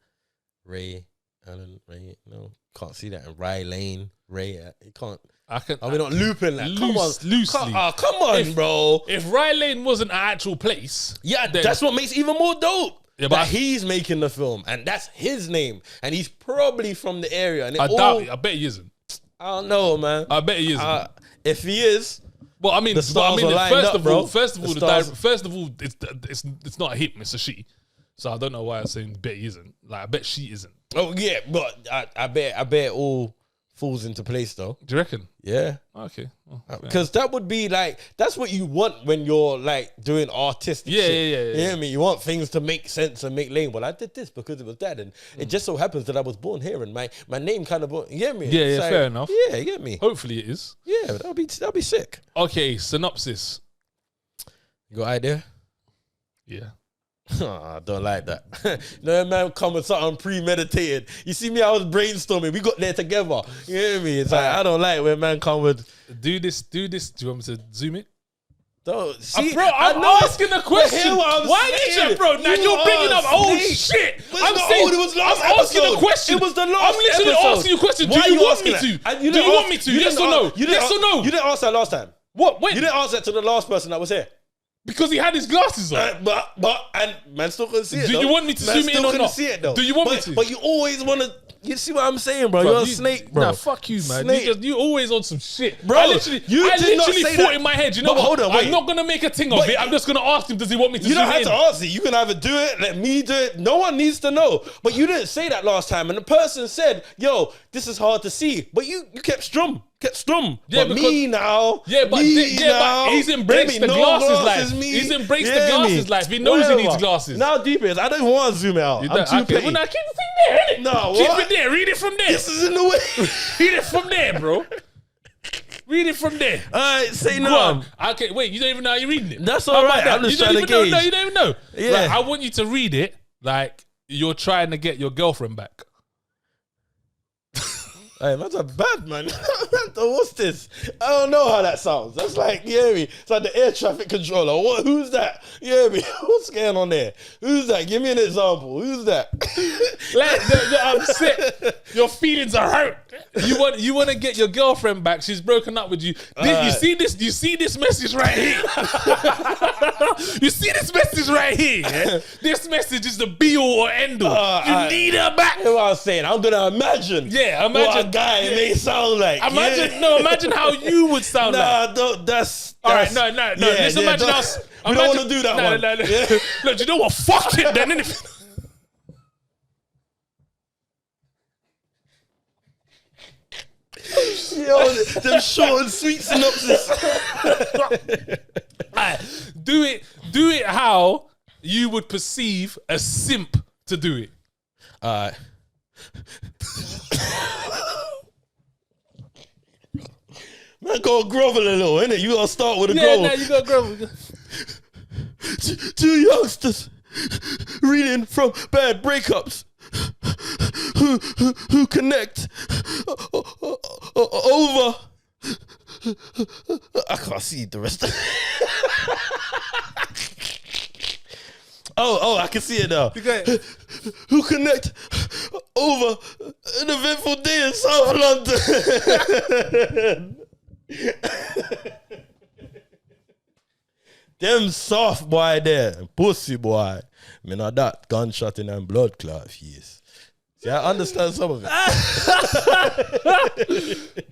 Ray Allen, Ray, no, can't see that. And Rye Lane, Ray, you can't. Are we not looping that? Come on, loosely. Come on, bro. If Rye Lane wasn't an actual place, yeah, that's what makes it even more dope. Yeah, but he's making the film, and that's his name, and he's probably from the area. And I bet he isn't. I don't know, man. I bet he isn't. If he is, well, I mean, first of all, it's not a him, it's a she. So I don't know why I'm saying bet he isn't. Like, I bet she isn't. Oh yeah, but I bet it all falls into place though. Do you reckon? Yeah. Okay. Because that would be like, that's what you want when you're like doing artistic shit. Yeah. You know what I mean? You want things to make sense and make lane. Well, I did this because it was that, and it just so happens that I was born here, and my name kind of, you get me? Yeah, like, fair enough. Yeah, you get me? Hopefully it is. Yeah, that'll be sick. Okay, synopsis. You got idea? Yeah. I don't like that. No man come with something premeditated. You see me, I was brainstorming. We got there together. You hear me? It's like, I don't like when man come with do this. Do you want me to zoom it? Don't see, bro, I'm asking a question. Why did you, bro? Now you're bringing up old shit. I'm saying, I'm asking a question. It was the last I'm literally episode. asking you a question. Do you want me to? Do you want me to? Yes or no? Yes or no? You didn't answer that last time. What? Wait. You didn't answer that to the last person that was here. Because he had his glasses on. And man still couldn't see it. Do you want me to zoom in or not? See it, though. Do you want me to? But you always want to. You see what I'm saying, bro? You're a snake, bro. Nah, fuck you, man. You always on some shit, bro. I literally thought in my head. You know what? Hold on, wait. I'm not gonna make a thing of it. I'm just gonna ask him. Does he want me to? You don't have to ask it. You can either do it, let me do it. No one needs to know. But you didn't say that last time, and the person said, "Yo, this is hard to see," but you kept strum. Yeah, but me now. Yeah, but he's embraced the glasses life. He's embraced the glasses life. He knows he needs glasses. Now deep is, I don't want to zoom out. I'm too petty. Well, now keep the thing there, innit? No, keep it there. Read it from there. This is in the way. Read it from there, bro. Read it from there. All right, say no. Okay, wait. You don't even know how you're reading it. That's all right. I'm just trying to gauge. No, you don't even know. Yeah. Like, I want you to read it like you're trying to get your girlfriend back. Hey, man's a bad man. What's this? I don't know how that sounds. That's like, you hear me? It's like the air traffic controller. What? Who's that? You hear me? What's going on there? Who's that? Give me an example. Who's that? I'm sick. Your feelings are hurt. You want to get your girlfriend back. She's broken up with you. You see this? You see this message right here? You see this message right here? Yeah? This message is the be all or end all. You need her back. That's what I was saying. I'm gonna imagine. Yeah, imagine what a guy may sound like. Imagine how you would sound like. Nah, that's all right. No. Let's imagine us. We don't want to do that one. No. Yeah. Look, you know what? Fuck it then. Yo, them short and sweet synopsis. Right, do it how you would perceive a simp to do it. Man, gotta grovel a little, innit? You gotta start with a grovel. Yeah, you gotta grovel. Two youngsters reading from bad breakups who connect over. I can't see the rest of it. Oh, I can see it now. Who connect over an eventful day in South London. Them soft boy there, pussy boy. Me not that gunshot in and blood clot face. See, I understand some of it.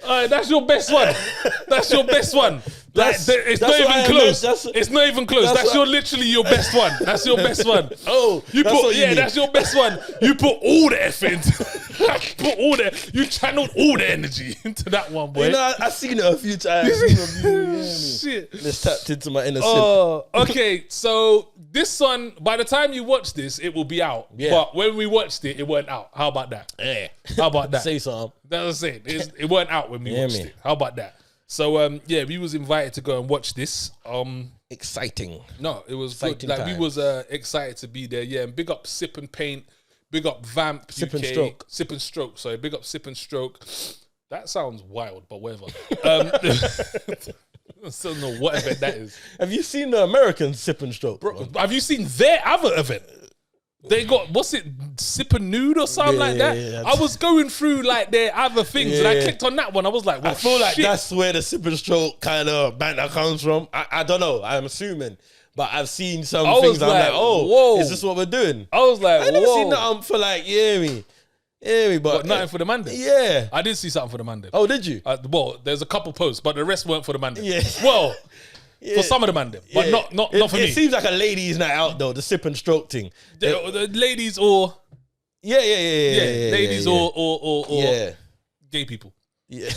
All right, that's your best one. That's your best one. It's not even close. It's not even close. That's literally your best one. That's your best one. Oh, you put that's your best one. You put all the effort into. You channeled all the energy into that one, boy. You know, I've seen it a few times. Shit. Let's tapped into my inner okay, so this one, by the time you watch this, it will be out. Yeah. But when we watched it, it weren't out. How about that? Yeah. How about that? Say something. That's what I'm saying. It weren't out when we watched it. How about that? So we was invited to go and watch this. Exciting. No, it was exciting good. Like time. we was excited to be there. Yeah, and big up Sip and Paint, big up Vamp, Sip UK, and Stroke. Sip and Stroke. Sorry, big up Sip and Stroke. That sounds wild, but whatever. I still don't know what event that is. Have you seen the American Sip and Stroke? Bro, have you seen their other event? They got, what's it, Sip and Nude or something like that? Yeah. I was going through like their other things and I clicked on that one. I was like, well, I feel like shit. that's where the Sip and Stroke kind of banter comes from. I don't know. I'm assuming. But I've seen some things. I'm like, oh, whoa. Is this what we're doing? I was like, I never seen that for like, but nothing for the Monday. Yeah. I did see something for the Monday. Oh, did you? Well, there's a couple posts, but the rest weren't for the Monday. Yeah. Well, for some of the Monday, but not for me. It seems like a ladies' night out though, the Sip and Stroke thing. The ladies or ladies or gay people. Yeah.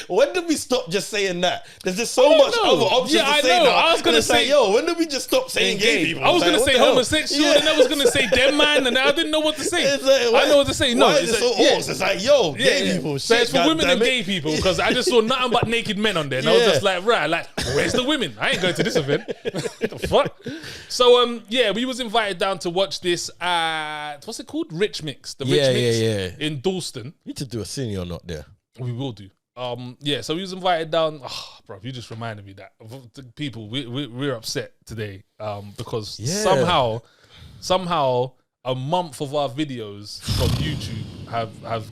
When did we stop just saying that? There's just so much other options to say now. I was gonna say, when did we just stop saying gay people? I was gonna say homosexual, and I was gonna say them man, and I didn't know what to say. I know what to say. No, it's like, gay people. So it's for women and gay people because I just saw nothing but naked men on there, and I was just like, where's the women? I ain't going to this event. The fuck? So we was invited down to watch this at what's it called? Rich Mix. The Rich Mix in Dalston. You need to do a senior or not there. We will do. So we was invited down. Oh, bro, you just reminded me that people we're upset today because somehow a month of our videos from YouTube have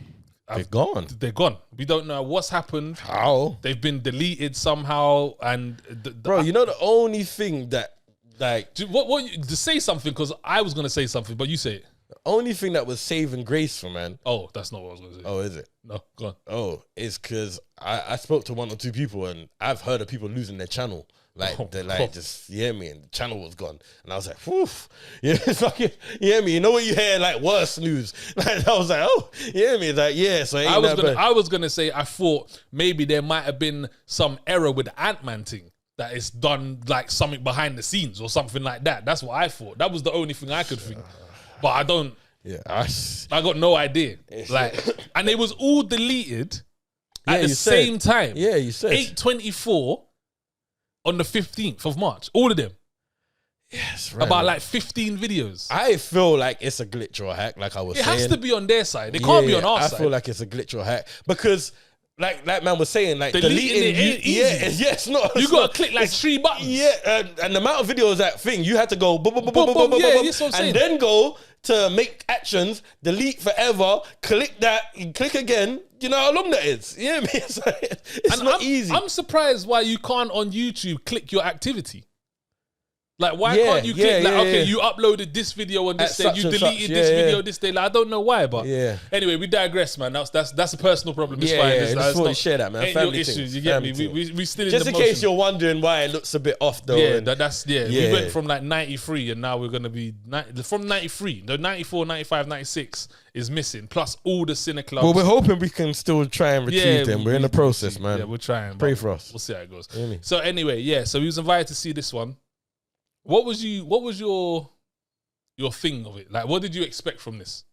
they're gone. They're gone. We don't know what's happened. How they've been deleted somehow. And bro, you know the only thing that to say something because I was gonna say something, but you say it. The only thing that was saving grace for man. Oh, that's not what I was gonna say. Oh, is it? No, go on. Oh, it's because I spoke to one or two people and I've heard of people losing their channel. Like just and the channel was gone. And I was like, whew. Yeah, it's fucking you know when you hear like worse news. Like I was like, oh, so I was gonna say I thought maybe there might have been some error with the Ant-Man thing. That it's done like something behind the scenes or something like that. That's what I thought. That was the only thing I could think. But I don't. Yeah, I got no idea. And it was all deleted at the same time. Yeah, you said 8:24 on the 15th of March. All of them. Yes, right. About like 15 videos. I feel like it's a glitch or a hack. Like I was saying, it has to be on their side. It can't be on our side. I feel like it's a glitch or a hack because. Like man was saying, like deleting it ain't easy. It's not. You gotta click like 3 buttons. Yeah, and the amount of videos that thing you had to go boom, and then go to make actions, delete forever, click that, click again. You know how long that is? Yeah, man. It's not easy. I'm surprised why you can't on YouTube click your activity. Like, why can't you click you uploaded this video on this day, you deleted this video this day. Like, I don't know why, but anyway, we digress, man. That's a personal problem. It's fine. I just want to share that, man. Ain't your issues, you get me? We still just in case you're wondering why it looks a bit off, though. Yeah, we went from like 93 and now we're going to be from 93. The 94, 95, 96 is missing. Plus all the Cineclubs. Well, we're hoping we can still try and retrieve them. We're in the process, man. Yeah, we're trying. Pray for us. We'll see how it goes. So anyway, so we was invited to see this one. What was your thing of it? Like, what did you expect from this?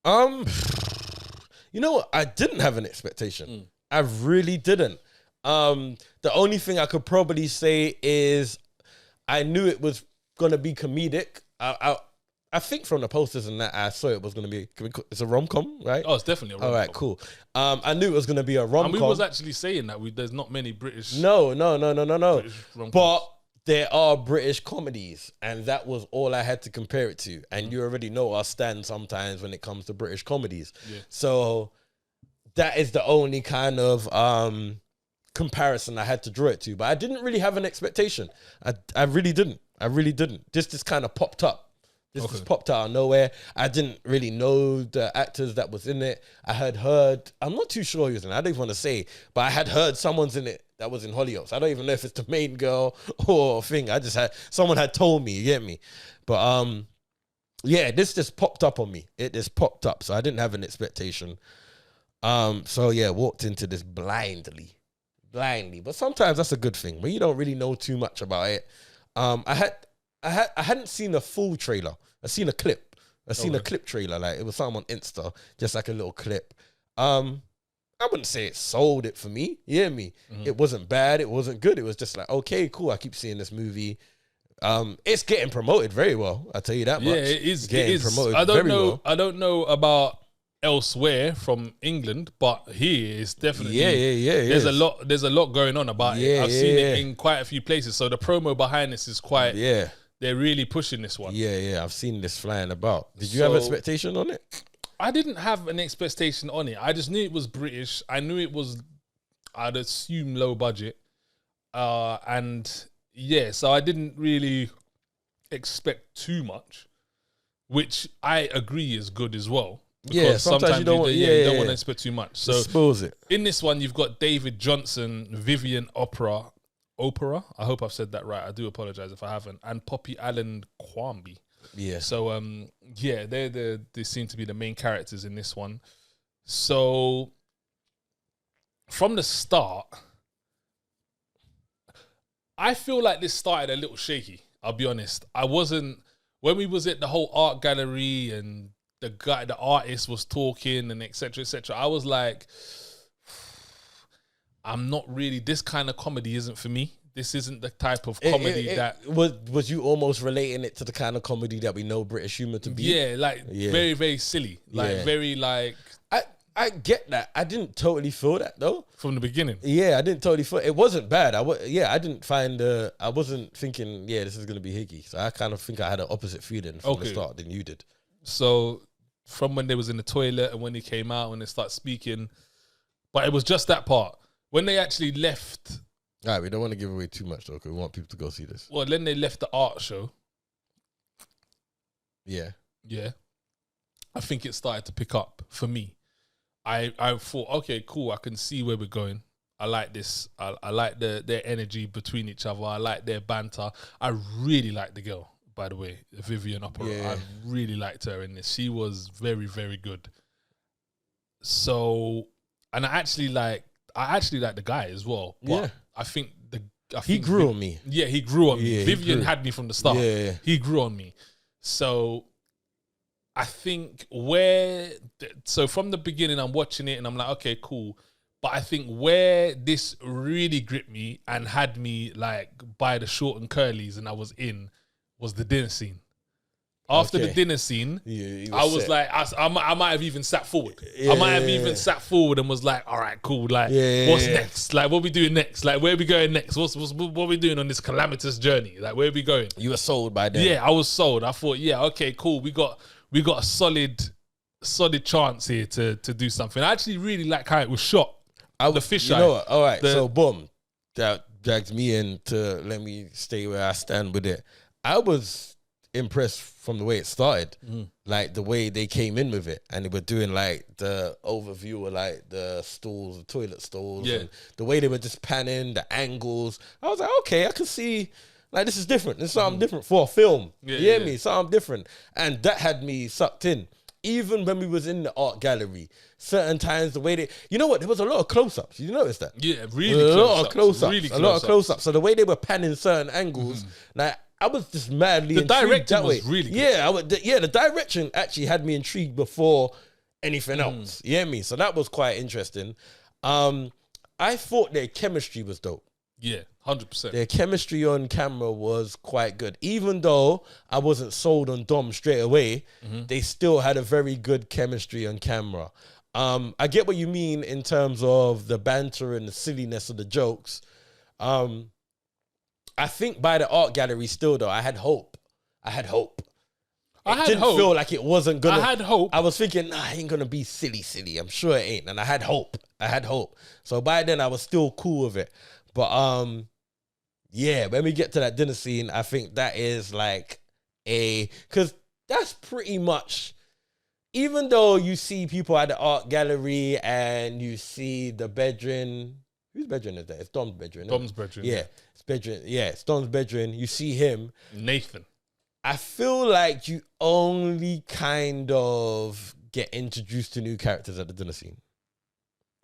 You know what? I didn't have an expectation. I really didn't. The only thing I could probably say is I knew it was gonna be comedic. I think from the posters and that I saw it was gonna be. It's a rom-com, right? Oh, it's definitely a rom-com. All right, cool. I knew it was gonna be a rom-com. And we was actually saying that there's not many British. No. But there are British comedies, and that was all I had to compare it to. And you already know our stand sometimes when it comes to British comedies. Yeah. So that is the only kind of comparison I had to draw it to, but I didn't really have an expectation. I really didn't. This kind of popped up. This just popped out of nowhere. I didn't really know the actors that was in it. I had heard, I'm not too sure who was in it. I don't even want to say, but I had heard someone's in it that was in Hollyoaks. I don't even know if it's the main girl or thing. I just had, someone had told me, you get me? But yeah, this just popped up on me. It just popped up. So I didn't have an expectation. So yeah, walked into this blindly. But sometimes that's a good thing when you don't really know too much about it. I hadn't seen a full trailer. I seen a clip. I seen a clip trailer. Like, it was something on Insta, just like a little clip. I wouldn't say it sold it for me. You hear me? It wasn't bad. It wasn't good. It was just like, okay, cool. I keep seeing this movie. It's getting promoted very well. I'll tell you that much. Yeah, it is. Getting promoted I don't very know. well. I don't know about elsewhere from England, but here is definitely There's a lot. There's a lot going on about it. I've seen it in quite a few places. So the promo behind this is quite. Yeah, they're really pushing this one. Yeah. I've seen this flying about. Did you have expectation on it? I didn't have an expectation on it. I just knew it was British. I knew it was, I'd assume, low budget, and yeah, so I didn't really expect too much, which I agree is good as well. Because sometimes you don't want to expect too much. So expose it. In this one, you've got David Johnson, Vivian Opera. I hope I've said that right. I do apologize if I haven't. And Poppy Allen Quamby. Yeah. So they seem to be the main characters in this one. So from the start, I feel like this started a little shaky. I'll be honest. I wasn't, when we was at the whole art gallery and the artist was talking and etc. I was like, I'm not really, this kind of comedy isn't for me. This isn't the type of comedy that was you almost relating it to the kind of comedy that we know British humor to be. Yeah, very, very silly. Very like. I get that. I didn't totally feel that though from the beginning. Yeah, I didn't totally feel it. Wasn't bad. I didn't find. I wasn't thinking. Yeah, this is gonna be hickey. So I kind of think I had an opposite feeling from the start than you did. So from when they was in the toilet and when he came out and they start speaking, but it was just that part when they actually left. All right, we don't want to give away too much though, because we want people to go see this. Well, then they left the art show. Yeah. I think it started to pick up for me. I thought, okay, cool. I can see where we're going. I like this. I like their energy between each other. I like their banter. I really like the girl, by the way, Vivian Opera. Yeah. I really liked her in this. She was very, very good. So, and I actually like the guy as well. But yeah. I think he grew on me. Yeah, he grew on me. Vivian had me from the start. Yeah. He grew on me. So I think so from the beginning, I'm watching it and I'm like, okay, cool. But I think where this really gripped me and had me like by the short and curlies and I was the dinner scene. After the dinner scene, I was like, I might have even sat forward. I might have even sat forward and was like, all right, cool. Like, what's next? Like, what we doing next? Like, where are we going next? What are we doing on this calamitous journey? Like, where are we going? You were sold by then. Yeah, I was sold. I thought, yeah, okay, cool. We got a solid chance here to do something. I actually really like how it was shot. The fisheye. You know what? All right, so boom. That drags me in to let me stay where I stand with it. I was impressed from the way it started, like the way they came in with it, and they were doing like the overview of like the stalls, the toilet stalls, and the way they were just panning, the angles. I was like, okay, I can see like this is different. This is something different for a film. You hear me? Something different, and that had me sucked in. Even when we was in the art gallery, certain times the way you know what, there was a lot of close-ups. You noticed that? Yeah, really. A lot of close-ups. So the way they were panning certain angles, like. I was just madly intrigued. The direction was really good. Yeah, the direction actually had me intrigued before anything else. You hear me? So that was quite interesting. I thought their chemistry was dope. Yeah, 100%. Their chemistry on camera was quite good. Even though I wasn't sold on Dom straight away, they still had a very good chemistry on camera. I get what you mean in terms of the banter and the silliness of the jokes. I think by the art gallery still though, I had hope. had didn't hope. feel like it wasn't gonna. I had hope. I was thinking, nah, it ain't gonna be silly. I'm sure it ain't, and I had hope. So by then, I was still cool with it. But yeah, when we get to that dinner scene, I think that is like because that's pretty much. Even though you see people at the art gallery and you see the bedroom, whose bedroom is that? It's Dom's bedroom. Dom's bedroom. Yeah, it's bedroom. Yeah, it's Dom's bedroom. You see him, Nathan. I feel like you only kind of get introduced to new characters at the dinner scene.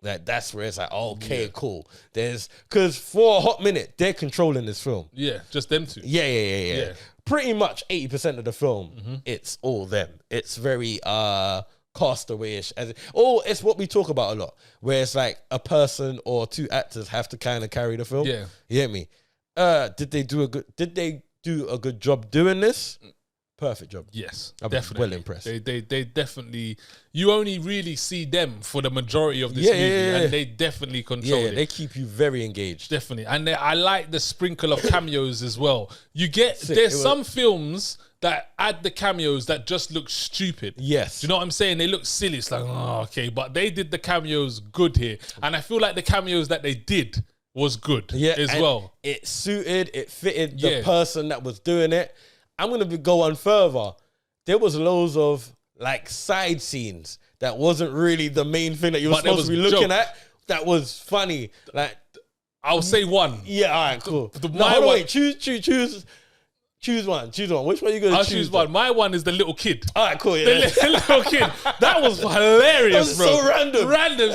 Like that's where it's like, okay, cool. Because for a hot minute, they're controlling this film. Yeah, just them two. Yeah. Pretty much 80% of the film, it's all them. It's very Castaway-ish. It's what we talk about a lot, where it's like a person or two actors have to kind of carry the film. Yeah, you get me? Did they do a good job doing this? Perfect job. Yes, I'm definitely. well impressed. They definitely. You only really see them for the majority of this movie, and they definitely control it. They keep you very engaged. Definitely, and I like the sprinkle of cameos as well. There's some films that add the cameos that just look stupid. Yes. Do you know what I'm saying? They look silly. It's like, oh, okay, but they did the cameos good here, and I feel like the cameos that they did was good as well. It fitted the person that was doing it. I'm going to go on further. There was loads of like side scenes that wasn't really the main thing that you were supposed to be looking at. That was funny. Like, I'll say one. Yeah, all right, cool. Wait, choose one. Which one are you going to choose? I'll choose one. My one is the little kid. All right, cool. Yeah. The little kid. That was hilarious, that was bro. So random.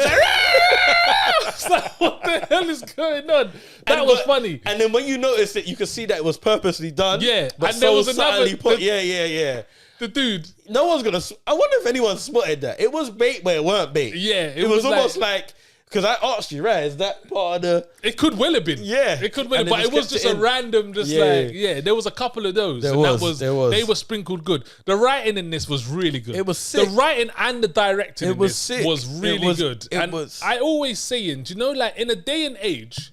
It's like, what the hell is going on? That was funny. And then when you notice it, you could see that it was purposely done. Yeah. But and there was another. Yeah. The dude. No one's going to. I wonder if anyone spotted that. It was bait, but it weren't bait. Yeah. It was almost like. Because I asked you, right? Is that part of the... It could well have been. Yeah. It could well have been. But it was just a random, there was a couple of those. There was. They were sprinkled good. The writing in this was really good. It was sick. The writing and the directing was really good. I always saying, do you know, like in a day and age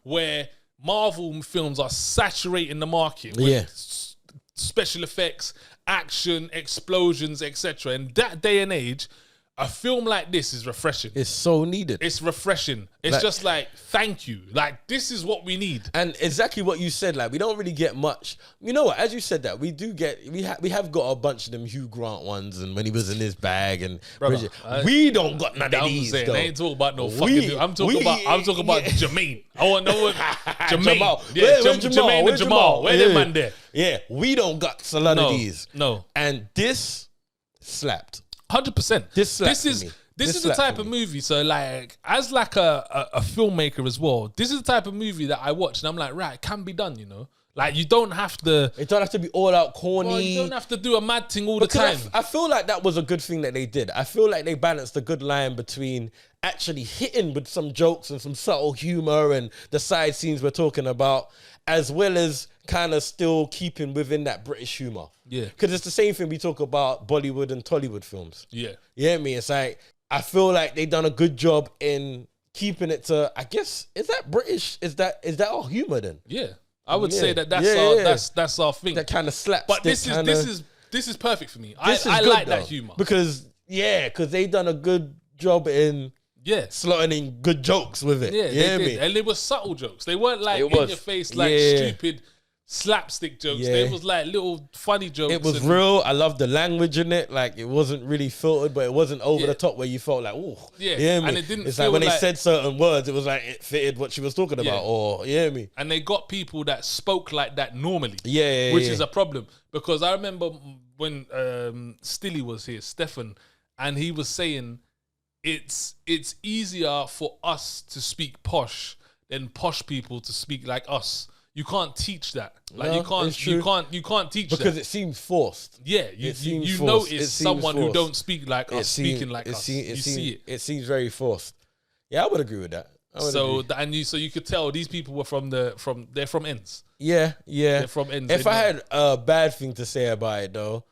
where Marvel films are saturating the market with special effects, action, explosions, etc. In that day and age... A film like this is refreshing. It's so needed. It's refreshing. It's just like, thank you. Like, this is what we need. And exactly what you said, like, we don't really get much. You know what? As you said that, we have got a bunch of them Hugh Grant ones and when he was in his bag and brother, we don't got none of these, though. I ain't talking about no fucking dude. I'm talking about Jermaine. I want to know Jermaine. Jamal. Jermaine and Jamal. Where them man there? Yeah, we don't got a lot of these. No. And this slapped. 100%. This is the type of movie. So like, as like a filmmaker as well, this is the type of movie that I watch and I'm like, right, it can be done, you know? Like you don't have to. It don't have to be all out corny. Well, you don't have to do a mad thing all the time. I feel like that was a good thing that they did. I feel like they balanced a good line between actually hitting with some jokes and some subtle humor and the side scenes we're talking about, as well as kind of still keeping within that British humor. Yeah. Because it's the same thing we talk about Bollywood and Tollywood films. Yeah. You hear me? It's like, I feel like they done a good job in keeping it to, I guess, is that British? Is that our humor then? Yeah. I would say that's our thing. That kind of slaps. But this is perfect for me. I like that humor. Because they done a good job in slotting in good jokes with it. Yeah, they did. And they were subtle jokes. They weren't like in your face like stupid slapstick jokes. They was like little funny jokes. It was real. I loved the language in it. Like it wasn't really filtered, but it wasn't over the top where you felt like, oh, and it didn't. It's like when they said certain words, it was like it fitted what she was talking about. Or you hear me? And they got people that spoke like that normally. Which is a problem because I remember when Stilly was here, Stefan, and he was saying it's easier for us to speak posh than posh people to speak like us. You can't teach that. Like you can't teach that because it seems forced. Yeah, you notice someone who don't speak like us speaking like us. You see it. It seems very forced. Yeah, I would agree with that. So you could tell these people were they're from ends. Yeah. They're from ends. If I had a bad thing to say about it though,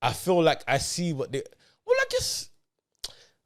I feel like I see what they. Well, I guess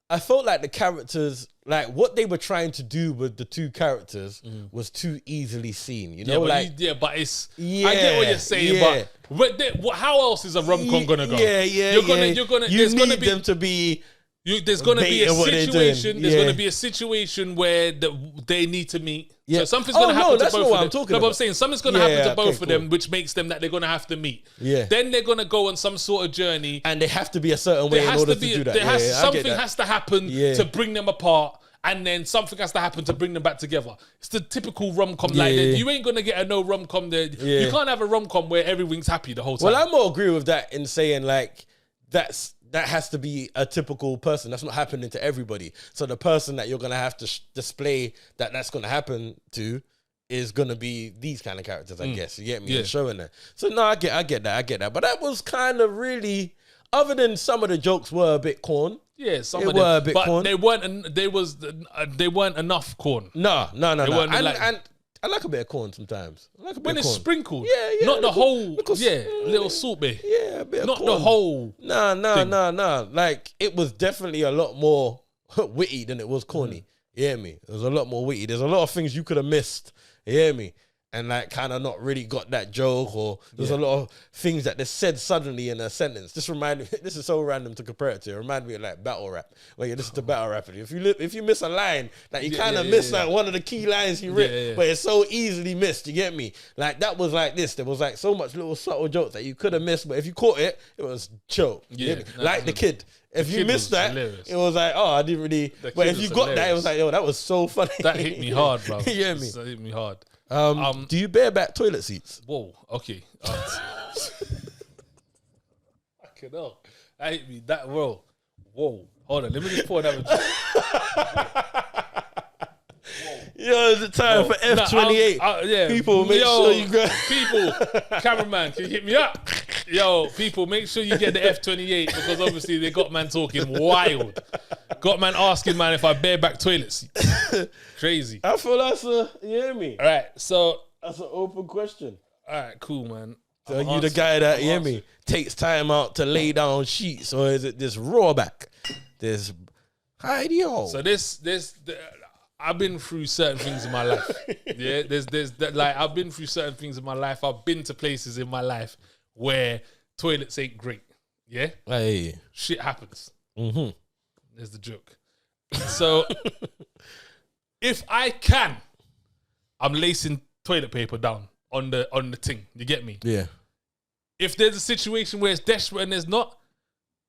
I felt like the characters, like what they were trying to do with the two characters was too easily seen. You know, but but it's. I get what you're saying, but how else is a rom-com gonna go? You're gonna. You need them to be. There's going to be a situation. There's going to be a situation where they need to meet. Yeah. So something's going to happen to both of them. I'm talking about. But I'm saying something's going to happen to both of them, which makes them that they're going to have to meet. Yeah. Then they're going to go on some sort of journey, and they have to be a certain way in order to do that. Something has to happen to bring them apart. And then something has to happen to bring them back together. It's the typical rom-com. You ain't going to get a no rom-com there. You can't have a rom-com where everyone's happy the whole time. Well, I more agree with that in saying like that has to be a typical person. That's not happening to everybody. So the person that you're going to have to display that's going to happen to is going to be these kind of characters, I guess. You get me? Yeah. Showing that. So no, I get that. But that was kind of really, other than some of the jokes were a bit corn. Yeah, some of them were a bit corn. They weren't enough corn. No. And I like a bit of corn sometimes. I like a bit when of it's corn. sprinkled. Yeah. Not the whole. Little salt bay. Yeah, a bit not of corn. The whole. Nah. Like it was definitely a lot more witty than it was corny. You hear me? It was a lot more witty. There's a lot of things you could have missed. You hear me? And like kind of not really got that joke, or there's a lot of things that they said suddenly in a sentence. This is so random to compare it to. It reminded me of like battle rap, where you listen to battle rap. If you miss a line, like you kind of miss like one of the key lines you ripped, but it's so easily missed. You get me? Like that was like this. There was like so much little subtle jokes that you could have missed, but if you caught it, it was chill. Like the kid. If you missed that, it was like, oh, I didn't really. But if you got that, it was like, yo, that was so funny. That hit me hard, bro. You hear me? That hit me hard. Do you bareback toilet seats? Whoa, okay. Fucking hell. That hit me that well. Whoa. Hold on, let me just pour another drink. Yo, is it time for F28? People, make sure you grab. People, cameraman, can you hit me up? Yo, people, make sure you get the F28 because obviously they got man talking wild. Got man asking man if I bareback toilet seats. Crazy. I feel that's you hear me? All right, so that's an open question. All right, cool, man. So you the guy that, you hear me, takes time out to lay down sheets, or is it this raw back? This ideal. So I've been through certain things in my life. Yeah, I've been through certain things in my life. I've been to places in my life where toilets ain't great. Yeah? Hey. Shit happens. Mm-hmm. There's the joke. So if I can, I'm lacing toilet paper down on the thing. You get me? Yeah. If there's a situation where it's desperate and there's not,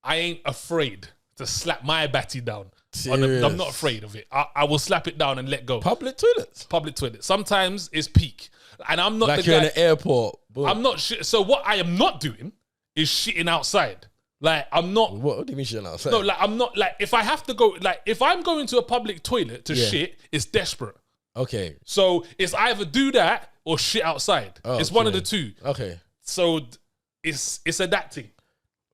I ain't afraid to slap my batty down. I'm not afraid of it. I will slap it down and let go. Public toilets. Sometimes it's peak, and I'm not like the you're guy, in the airport. Boom. I'm not. So what I am not doing is shitting outside. Like I'm not. What do you mean shitting outside? No, like I'm not. Like if I have to go, like if I'm going to a public toilet to shit, it's desperate. Okay. So it's either do that or shit outside. Oh, it's one of the two. Okay. So it's adapting.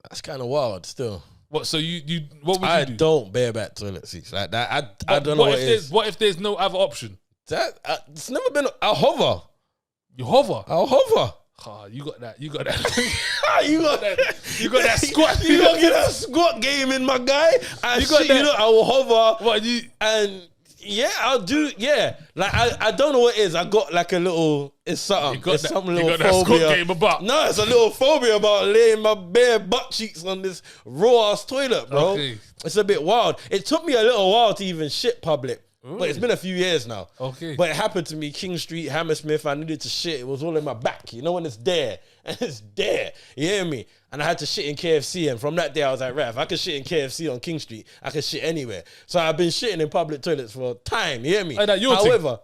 That's kind of wild. Still. What? So what would you do? I don't bareback toilet seats like that. I don't know what it is. What if there's no other option? That it's never been. I'll hover. You hover. I'll hover. Oh, you got that. You got that squat. You gotta get that squat game in, my guy. I will hover. What you and yeah, I'll do. Yeah, like I don't know what it is. I got like a little. It's something. It's some little phobia. That squat game about. No, it's a little phobia about laying my bare butt cheeks on this raw ass toilet, bro. Okay. It's a bit wild. It took me a little while to even shit public. But it's been a few years now. Okay. But it happened to me, King Street, Hammersmith. I needed to shit. It was all in my back. You know when it's there? And it's there. You hear me? And I had to shit in KFC. And from that day, I was like, right, if I could shit in KFC on King Street, I could shit anywhere. So I've been shitting in public toilets for time. You hear me? However...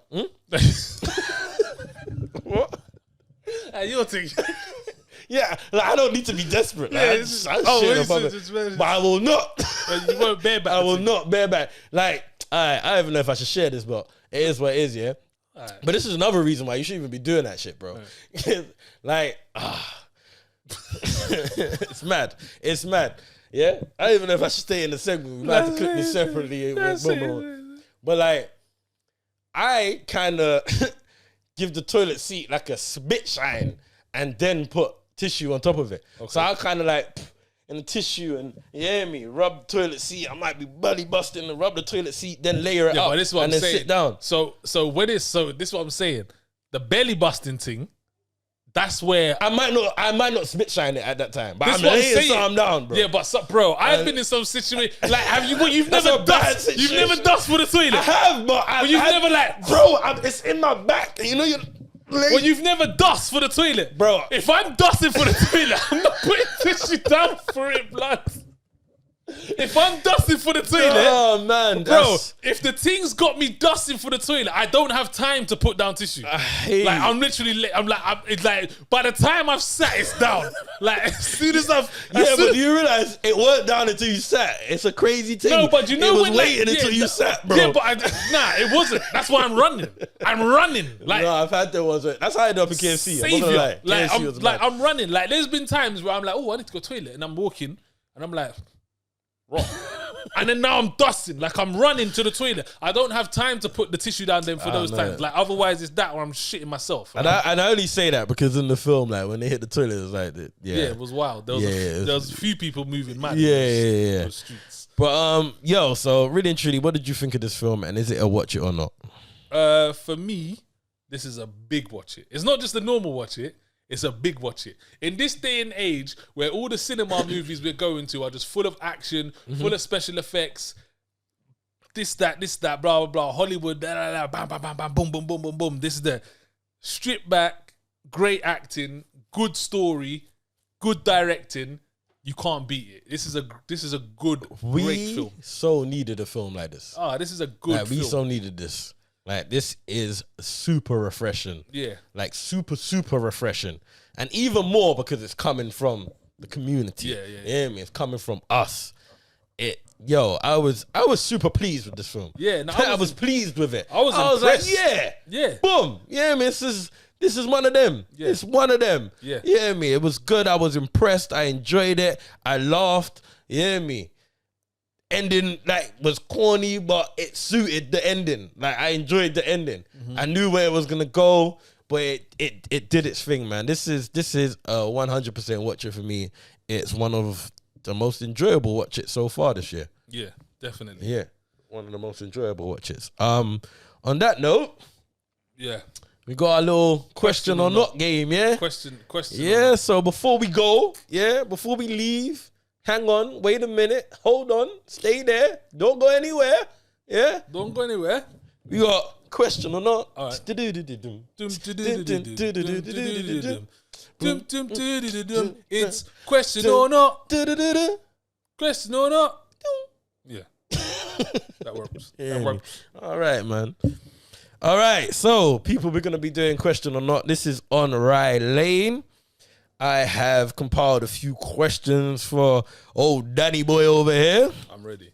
What? Your thing. Yeah, like I don't need to be desperate. Like, but I will not. You won't bareback. I will not bareback. Like, I don't even know if I should share this, but it is what it is, yeah? Right. But this is another reason why you shouldn't even be doing that shit, bro. Right. Like, it's mad. It's mad. Yeah? I don't even know if I should stay in the segment. We might have to clip me separately. But like, I kind of give the toilet seat like a spit shine and then put tissue on top of it. Okay. So I kind of like, in the tissue and, you hear me, rub toilet seat. I might be belly busting and rub the toilet seat, then layer it up but this is what and I'm then saying. sit down. So this is what I'm saying. The belly busting thing, that's where I might not spit shine it at that time, but This I'm what I'm laying saying. something down, bro. Yeah, but bro, I've been in some situation like you've That's never a bad dust. You've situation. never dust for the toilet. I have, but you've never it's in my back. You know, When you've never dust for the toilet, Bro. If I'm dusting for the toilet, I'm not putting tissue down for it, blood. If I'm dusting for the toilet, oh man, bro, if the thing's got me dusting for the toilet, I don't have time to put down tissue. I'm literally, it's like, by the time I've sat, it's down. Like, as soon as I've, but you realize it weren't down until you sat. It's a crazy thing. No, but you know it was when, waiting until you sat, bro. Yeah, but it wasn't. That's why I'm running. I'm running. Like, no, I've had that one. That's how I ended up in KFC. Savior. Like, I'm running. Like, there's been times where I'm like, oh, I need to go to the toilet, and I'm walking, and I'm like, raw. And then now I'm dusting, like I'm running to the toilet. I don't have time to put the tissue down then for those times. Like otherwise, it's that or I'm shitting myself. And I only say that because in the film, like when they hit the toilet, it was like, yeah, it was wild. There was a few people moving mad. Yeah. Those streets. But so really and truly, what did you think of this film? And is it a watch it or not? For me, this is a big watch it. It's not just a normal watch it. It's a big watch it. In this day and age where all the cinema movies we're going to are just full of action, full of special effects, this, that, blah, blah, blah, Hollywood, bam, bam, bam, bam, boom, boom, boom, boom, boom. This is the strip back, great acting, good story, good directing. You can't beat it. This is a good, great film. We so needed a film like this. This is a good film. We so needed this. Like, this is super refreshing. Yeah. Like, super, super refreshing. And even more because it's coming from the community. Yeah. You hear me? It's coming from us. I was super pleased with this film. Yeah. No, I was pleased with it. I was impressed. Like, yeah. Boom. Yeah, man, this is one of them. Yeah. It's one of them. Yeah. You hear me? It was good. I was impressed. I enjoyed it. I laughed. You hear me? Ending was corny, but it suited the ending. Like, I enjoyed the ending. I knew where it was gonna go, but it did its thing, man. This is a 100% watch it for me. It's one of the most enjoyable watch it so far this year. Yeah, definitely. Yeah, one of the most enjoyable watches. On that note, yeah, we got our little question or not game. Yeah, question. Yeah. So before we go, before we leave. Hang on, wait a minute, hold on, stay there, don't go anywhere. Yeah? Don't go anywhere. We got question or not. All right. It's question or not. Question or not. Yeah. That works. That works. All right, man. All right, so people, we're going to be doing question or not. This is on Rye Lane. I have compiled a few questions for old Danny boy over here. I'm ready.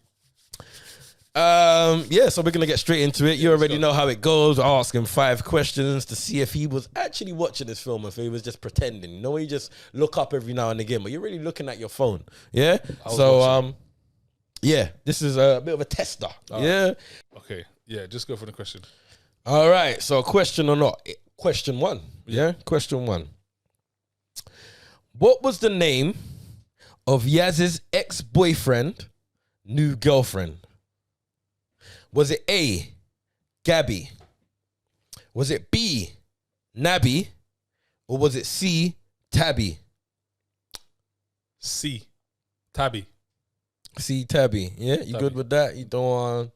So we're gonna get straight into it. You already know how it goes. I'll ask him 5 questions to see if he was actually watching this film or if he was just pretending. You know, you just look up every now and again, but you're really looking at your phone. Yeah. So this is a bit of a tester. Yeah. Okay. Yeah. Just go for the question. All right. So question or not? Question 1. Yeah. Question 1. What was the name of Yaz's ex-boyfriend, new girlfriend? Was it A, Gabby? Was it B, Nabby? Or was it C, Tabby? C, Tabby. C, Tabby. Yeah, you good with that? You don't want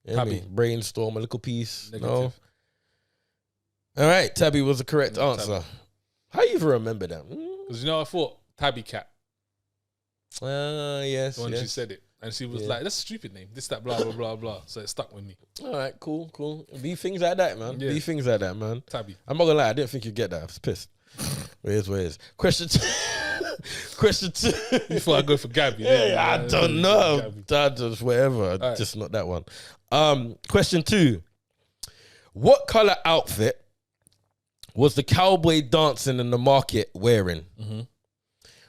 Tabby. Brainstorm a little piece? Negative. No? All right, Tabby was the correct answer. Tabby. How you even remember that? Because I thought Tabby Cat. Yes. When she said it. And she was like, that's a stupid name. This, that, blah, blah, blah, blah. So it stuck with me. All right, cool. Be things like that, man. Yeah. Be things like that, man. Tabby. I'm not gonna lie, I didn't think you'd get that. I was pissed. Where's? Question 2. Question 2. You thought I'd go for Gabby. I don't know. Just whatever. Right. Just not that one. Question 2. What color outfit was the cowboy dancing in the market wearing? Mm-hmm.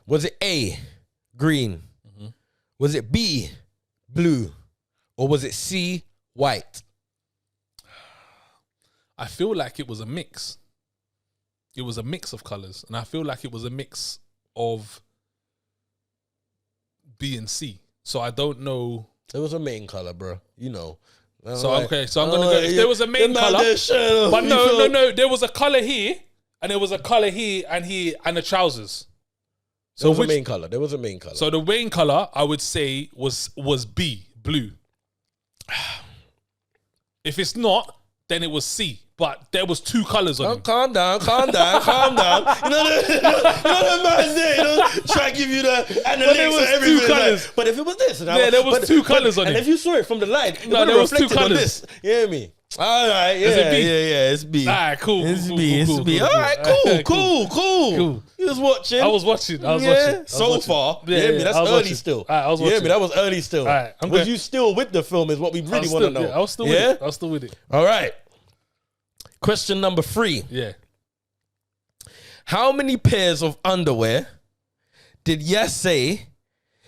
Was it A, green? Mm-hmm. Was it B, blue? Or was it C, white? I feel like it was a mix. It was a mix of colors. And I feel like it was a mix of B and C. So I don't know. There was a main color, bro. You know. So okay, so I'm gonna go. If there was a main color, but no, there was a color here, and there was a color here, and the trousers. So there was a main color. There was a main color. So the main color, I would say, was B, blue. If it's not, then it was C. But there was 2 colors on it. Calm down. You know the man there, try to give you the analytics and everything. 2 colors. But if it was this, there was 2 colors on it. And if you saw it from the light, no, there was 2 colors. You hear me? All right, yeah, it's B. All right, cool. It's B. All right, cool. You was watching. I was watching. So far. Yeah, you hear me? That's early still. I was watching. You hear me? That was early still. All right, was you still with the film is what we really want to know. Yeah, I was still with it. I was still with it. All right. Question number 3. Yeah. How many pairs of underwear did Yas say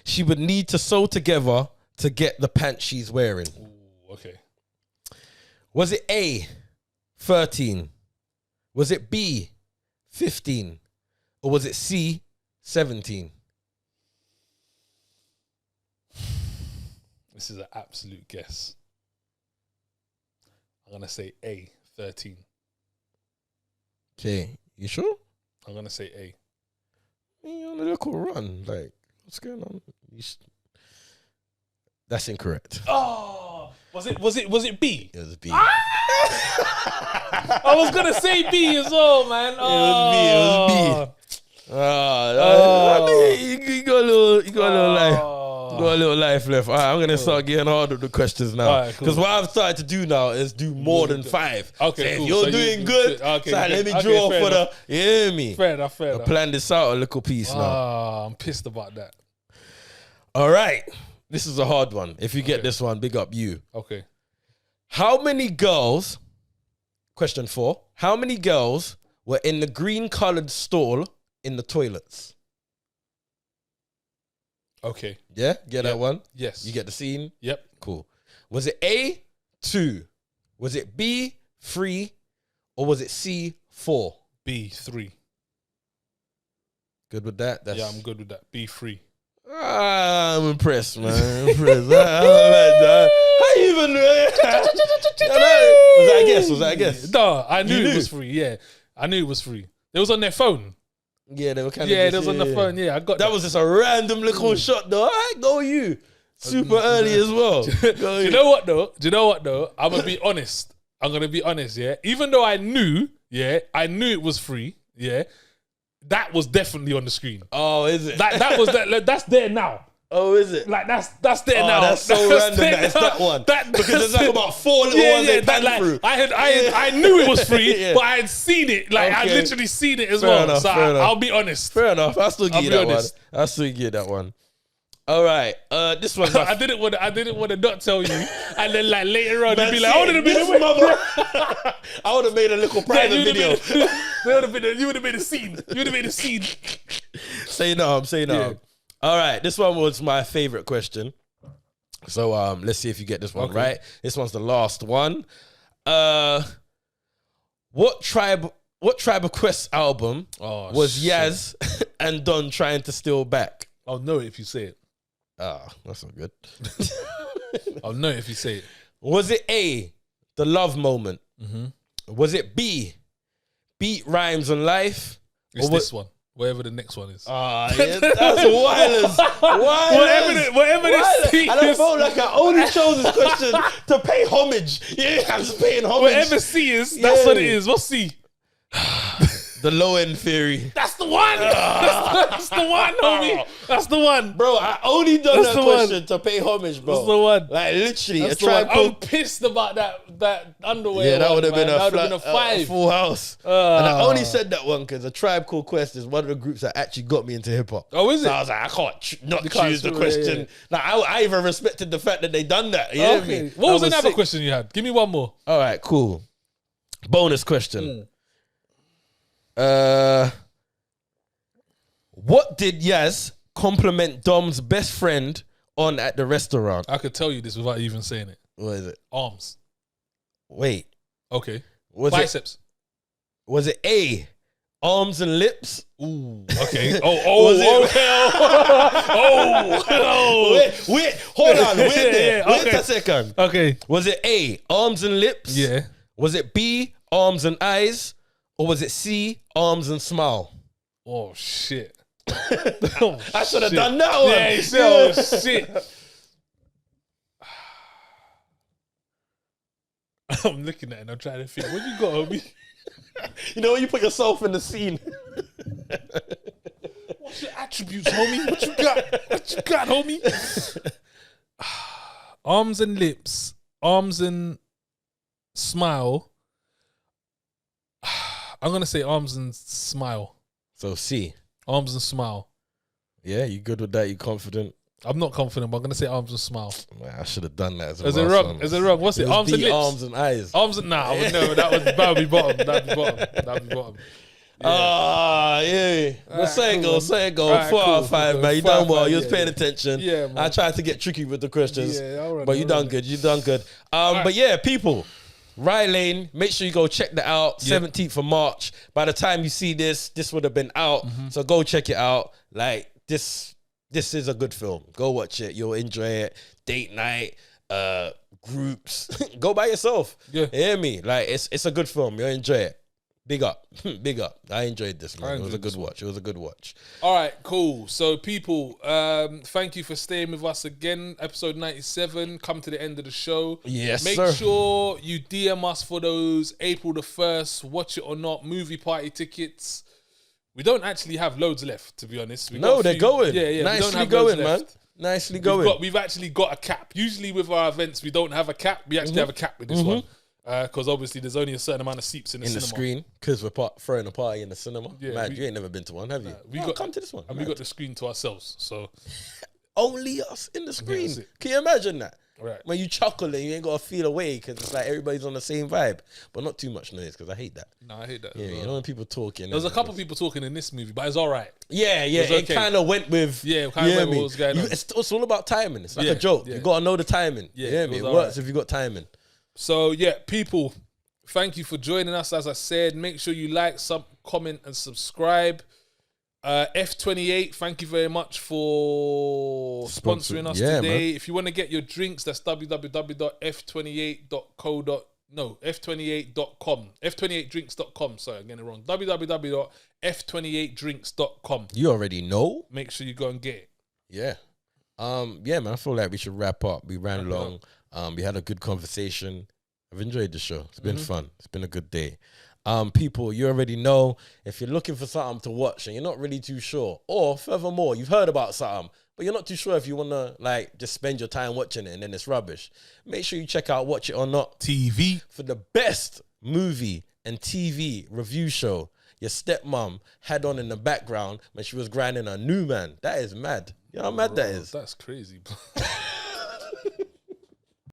she would need to sew together to get the pants she's wearing? Ooh, okay. Was it A, 13? Was it B, 15? Or was it C, 17? This is an absolute guess. I'm going to say A, 13. Okay, you sure? I'm going to say A. You're on a little run. Like, what's going on? That's incorrect. Oh, was it B? It was B. I was gonna say B as well, man. Oh. It was B. I mean, you got a little life. You got a little life left. All right, I'm gonna start getting hard with the questions now. Because what I've started to do now is do more than 5. Okay, so cool. if you're doing good, okay, so let me draw for the. You hear me? Fair enough. I planned this out a little piece now. I'm pissed about that. All right, this is a hard one. If you get this one, big up you. Okay. How many girls? Question 4. How many girls were in the green-colored stall in the toilets? Okay. Yeah? Get that one? Yes. You get the scene? Yep. Cool. Was it A, 2? Was it B, 3? Or was it C, 4? B, 3. Good with that? Yeah, I'm good with that. B, 3. I'm impressed, man. I'm impressed. I like that. How you even... Was that a guess? No, I knew it was free. Yeah. I knew it was free. It was on their phone. Yeah, they were kind of... Yeah, it was on the phone. Yeah, I got that. Was just a random little shot, though. All right, go you. Super early as well. Do you know what, though? I'm going to be honest. Yeah. Even though I knew it was free. Yeah. That was definitely on the screen. Oh, is it? That's there now. Oh, is it? Like that's there now. That's so random. It's that one. Because there's like about 4 little ones they pan through. I knew it was free, but I had seen it. Like I literally seen it as well. So I'll be honest. Fair enough. I'll still give you that one. I'll still give that one. All right. This one. I didn't want to not tell you, and then like later on, you'd be like, I would have been I would have made a little private video. You would have made a scene. Say no. Yeah. All right. This one was my favorite question. So let's see if you get this one right. This one's the last one. What Tribe Quest album was Yaz and Don trying to steal back? I'll know it if you say it. That's not good. I'll know it if you say it. Was it A, The Love Moment? Mm-hmm. Was it B, Beat Rhymes on Life? It's this one. Whatever the next one is. Yeah, that's Wireless. Whatever this C is. And I felt like I only chose this question to pay homage. Yeah, I'm just paying homage. Whatever C is, that's what it is. What's C? The low end theory. That's the one. That's the one, homie. That's the one. Bro, I only done that question to pay homage, bro. That's the one. Like literally. That's the one. I'm pissed about that underwear. Yeah, that would have been a 5. Full house. And I only said that one because A Tribe Called Quest is one of the groups that actually got me into hip hop. Oh, is it? So I was like, I can't choose the question. Yeah. Like I even respected the fact that they done that. You know me? What was another question you had? Give me one more. All right, cool. Bonus question. What did Yaz compliment Dom's best friend on at the restaurant? I could tell you this without even saying it. What is it? Arms. Wait. Okay. Was biceps. Was it A, arms and lips. Ooh, okay. Wait, hold on. Wait there. Yeah, okay. Wait a second. Okay. Was it A, arms and lips? Yeah. Was it B, arms and eyes? Or was it C, arms and smile? Oh, shit. I should have done that one. Yeah, oh, shit. I'm looking at it and I'm trying to think. What you got, homie? You know when you put yourself in the scene. What's your attributes, homie? What you got? What you got, homie? Arms and lips. Arms and smile. I'm going to say arms and smile. So C. Arms and smile. Yeah, you good with that? You confident? I'm not confident, but I'm going to say arms and smile. Man, I should have done that as a Is it wrong? Is it wrong? What's it? was Arms B, and lips? arms and eyes. Arms and... Nah, I would never. That would be bottom. That'd be bottom. That'd be bottom. Yeah. But say it go. Alright, 4 out cool, of 5, cool. man. You 4 out done of well. 5, You was yeah, paying yeah. attention. Yeah, man. I tried to get tricky with the questions. Yeah, I'll run, but you done good. You done good. But yeah, people. Rye Lane, make sure you go check that out. 17th of March. By the time you see this would have been out. So go check it out. Like, this is a good film. Go watch it. You'll enjoy it. Date night, groups. Go by yourself. Yeah. You hear me? Like, it's a good film. You'll enjoy it. Big up. Big up. I enjoyed this, man. It was a good watch. It was a good watch. All right, cool. So, people, thank you for staying with us again. Episode 97. Come to the end of the show. Yes, Make sir. sure you DM us for those April the 1st, Watch It or Not movie party tickets. We don't actually have loads left, to be honest. They're going. Yeah, yeah. Nicely going, man. Nicely going. We've actually got a cap. Usually with our events, we don't have a cap. We actually have a cap with this one. Because obviously there's only a certain amount of seats in the cinema. Screen, because we're throwing a party in the cinema. Yeah, man, you ain't never been to one, have you? Come to this one. And we got the screen to ourselves. So only us in the screen. that's it. Can you imagine that? Right. When you chuckle and you ain't got to feel away because it's like everybody's on the same vibe. But not too much noise because I hate that. No, I hate that. Yeah, you know when people talking. There was a couple people talking in this movie, but it's all right. Yeah, was it okay. kind of went with. Yeah, it kinda went with what was going on. It's all about timing. It's like Yeah, a joke. yeah. You got to know the timing. Yeah, You hear it me? It was works alright. if you got timing. So yeah, people, thank you for joining us. As I said, make sure you like, comment, and subscribe. F28, thank you very much for sponsoring us Yeah, today. man. If you want to get your drinks, that's f28.com. F28drinks.com. Sorry, I'm getting it wrong. www.f28drinks.com. You already know. Make sure you go and get it. Yeah. Yeah, man. I feel like we should wrap up. We ran long. We had a good conversation. I've enjoyed the show. It's been fun. It's been a good day. People, you already know, if you're looking for something to watch and you're not really too sure, or furthermore, you've heard about something, but you're not too sure if you want to like just spend your time watching it and then it's rubbish, make sure you check out Watch It or Not TV for the best movie and TV review show your stepmom had on in the background when she was grinding a new man. That is mad. You know how mad that is? That's crazy.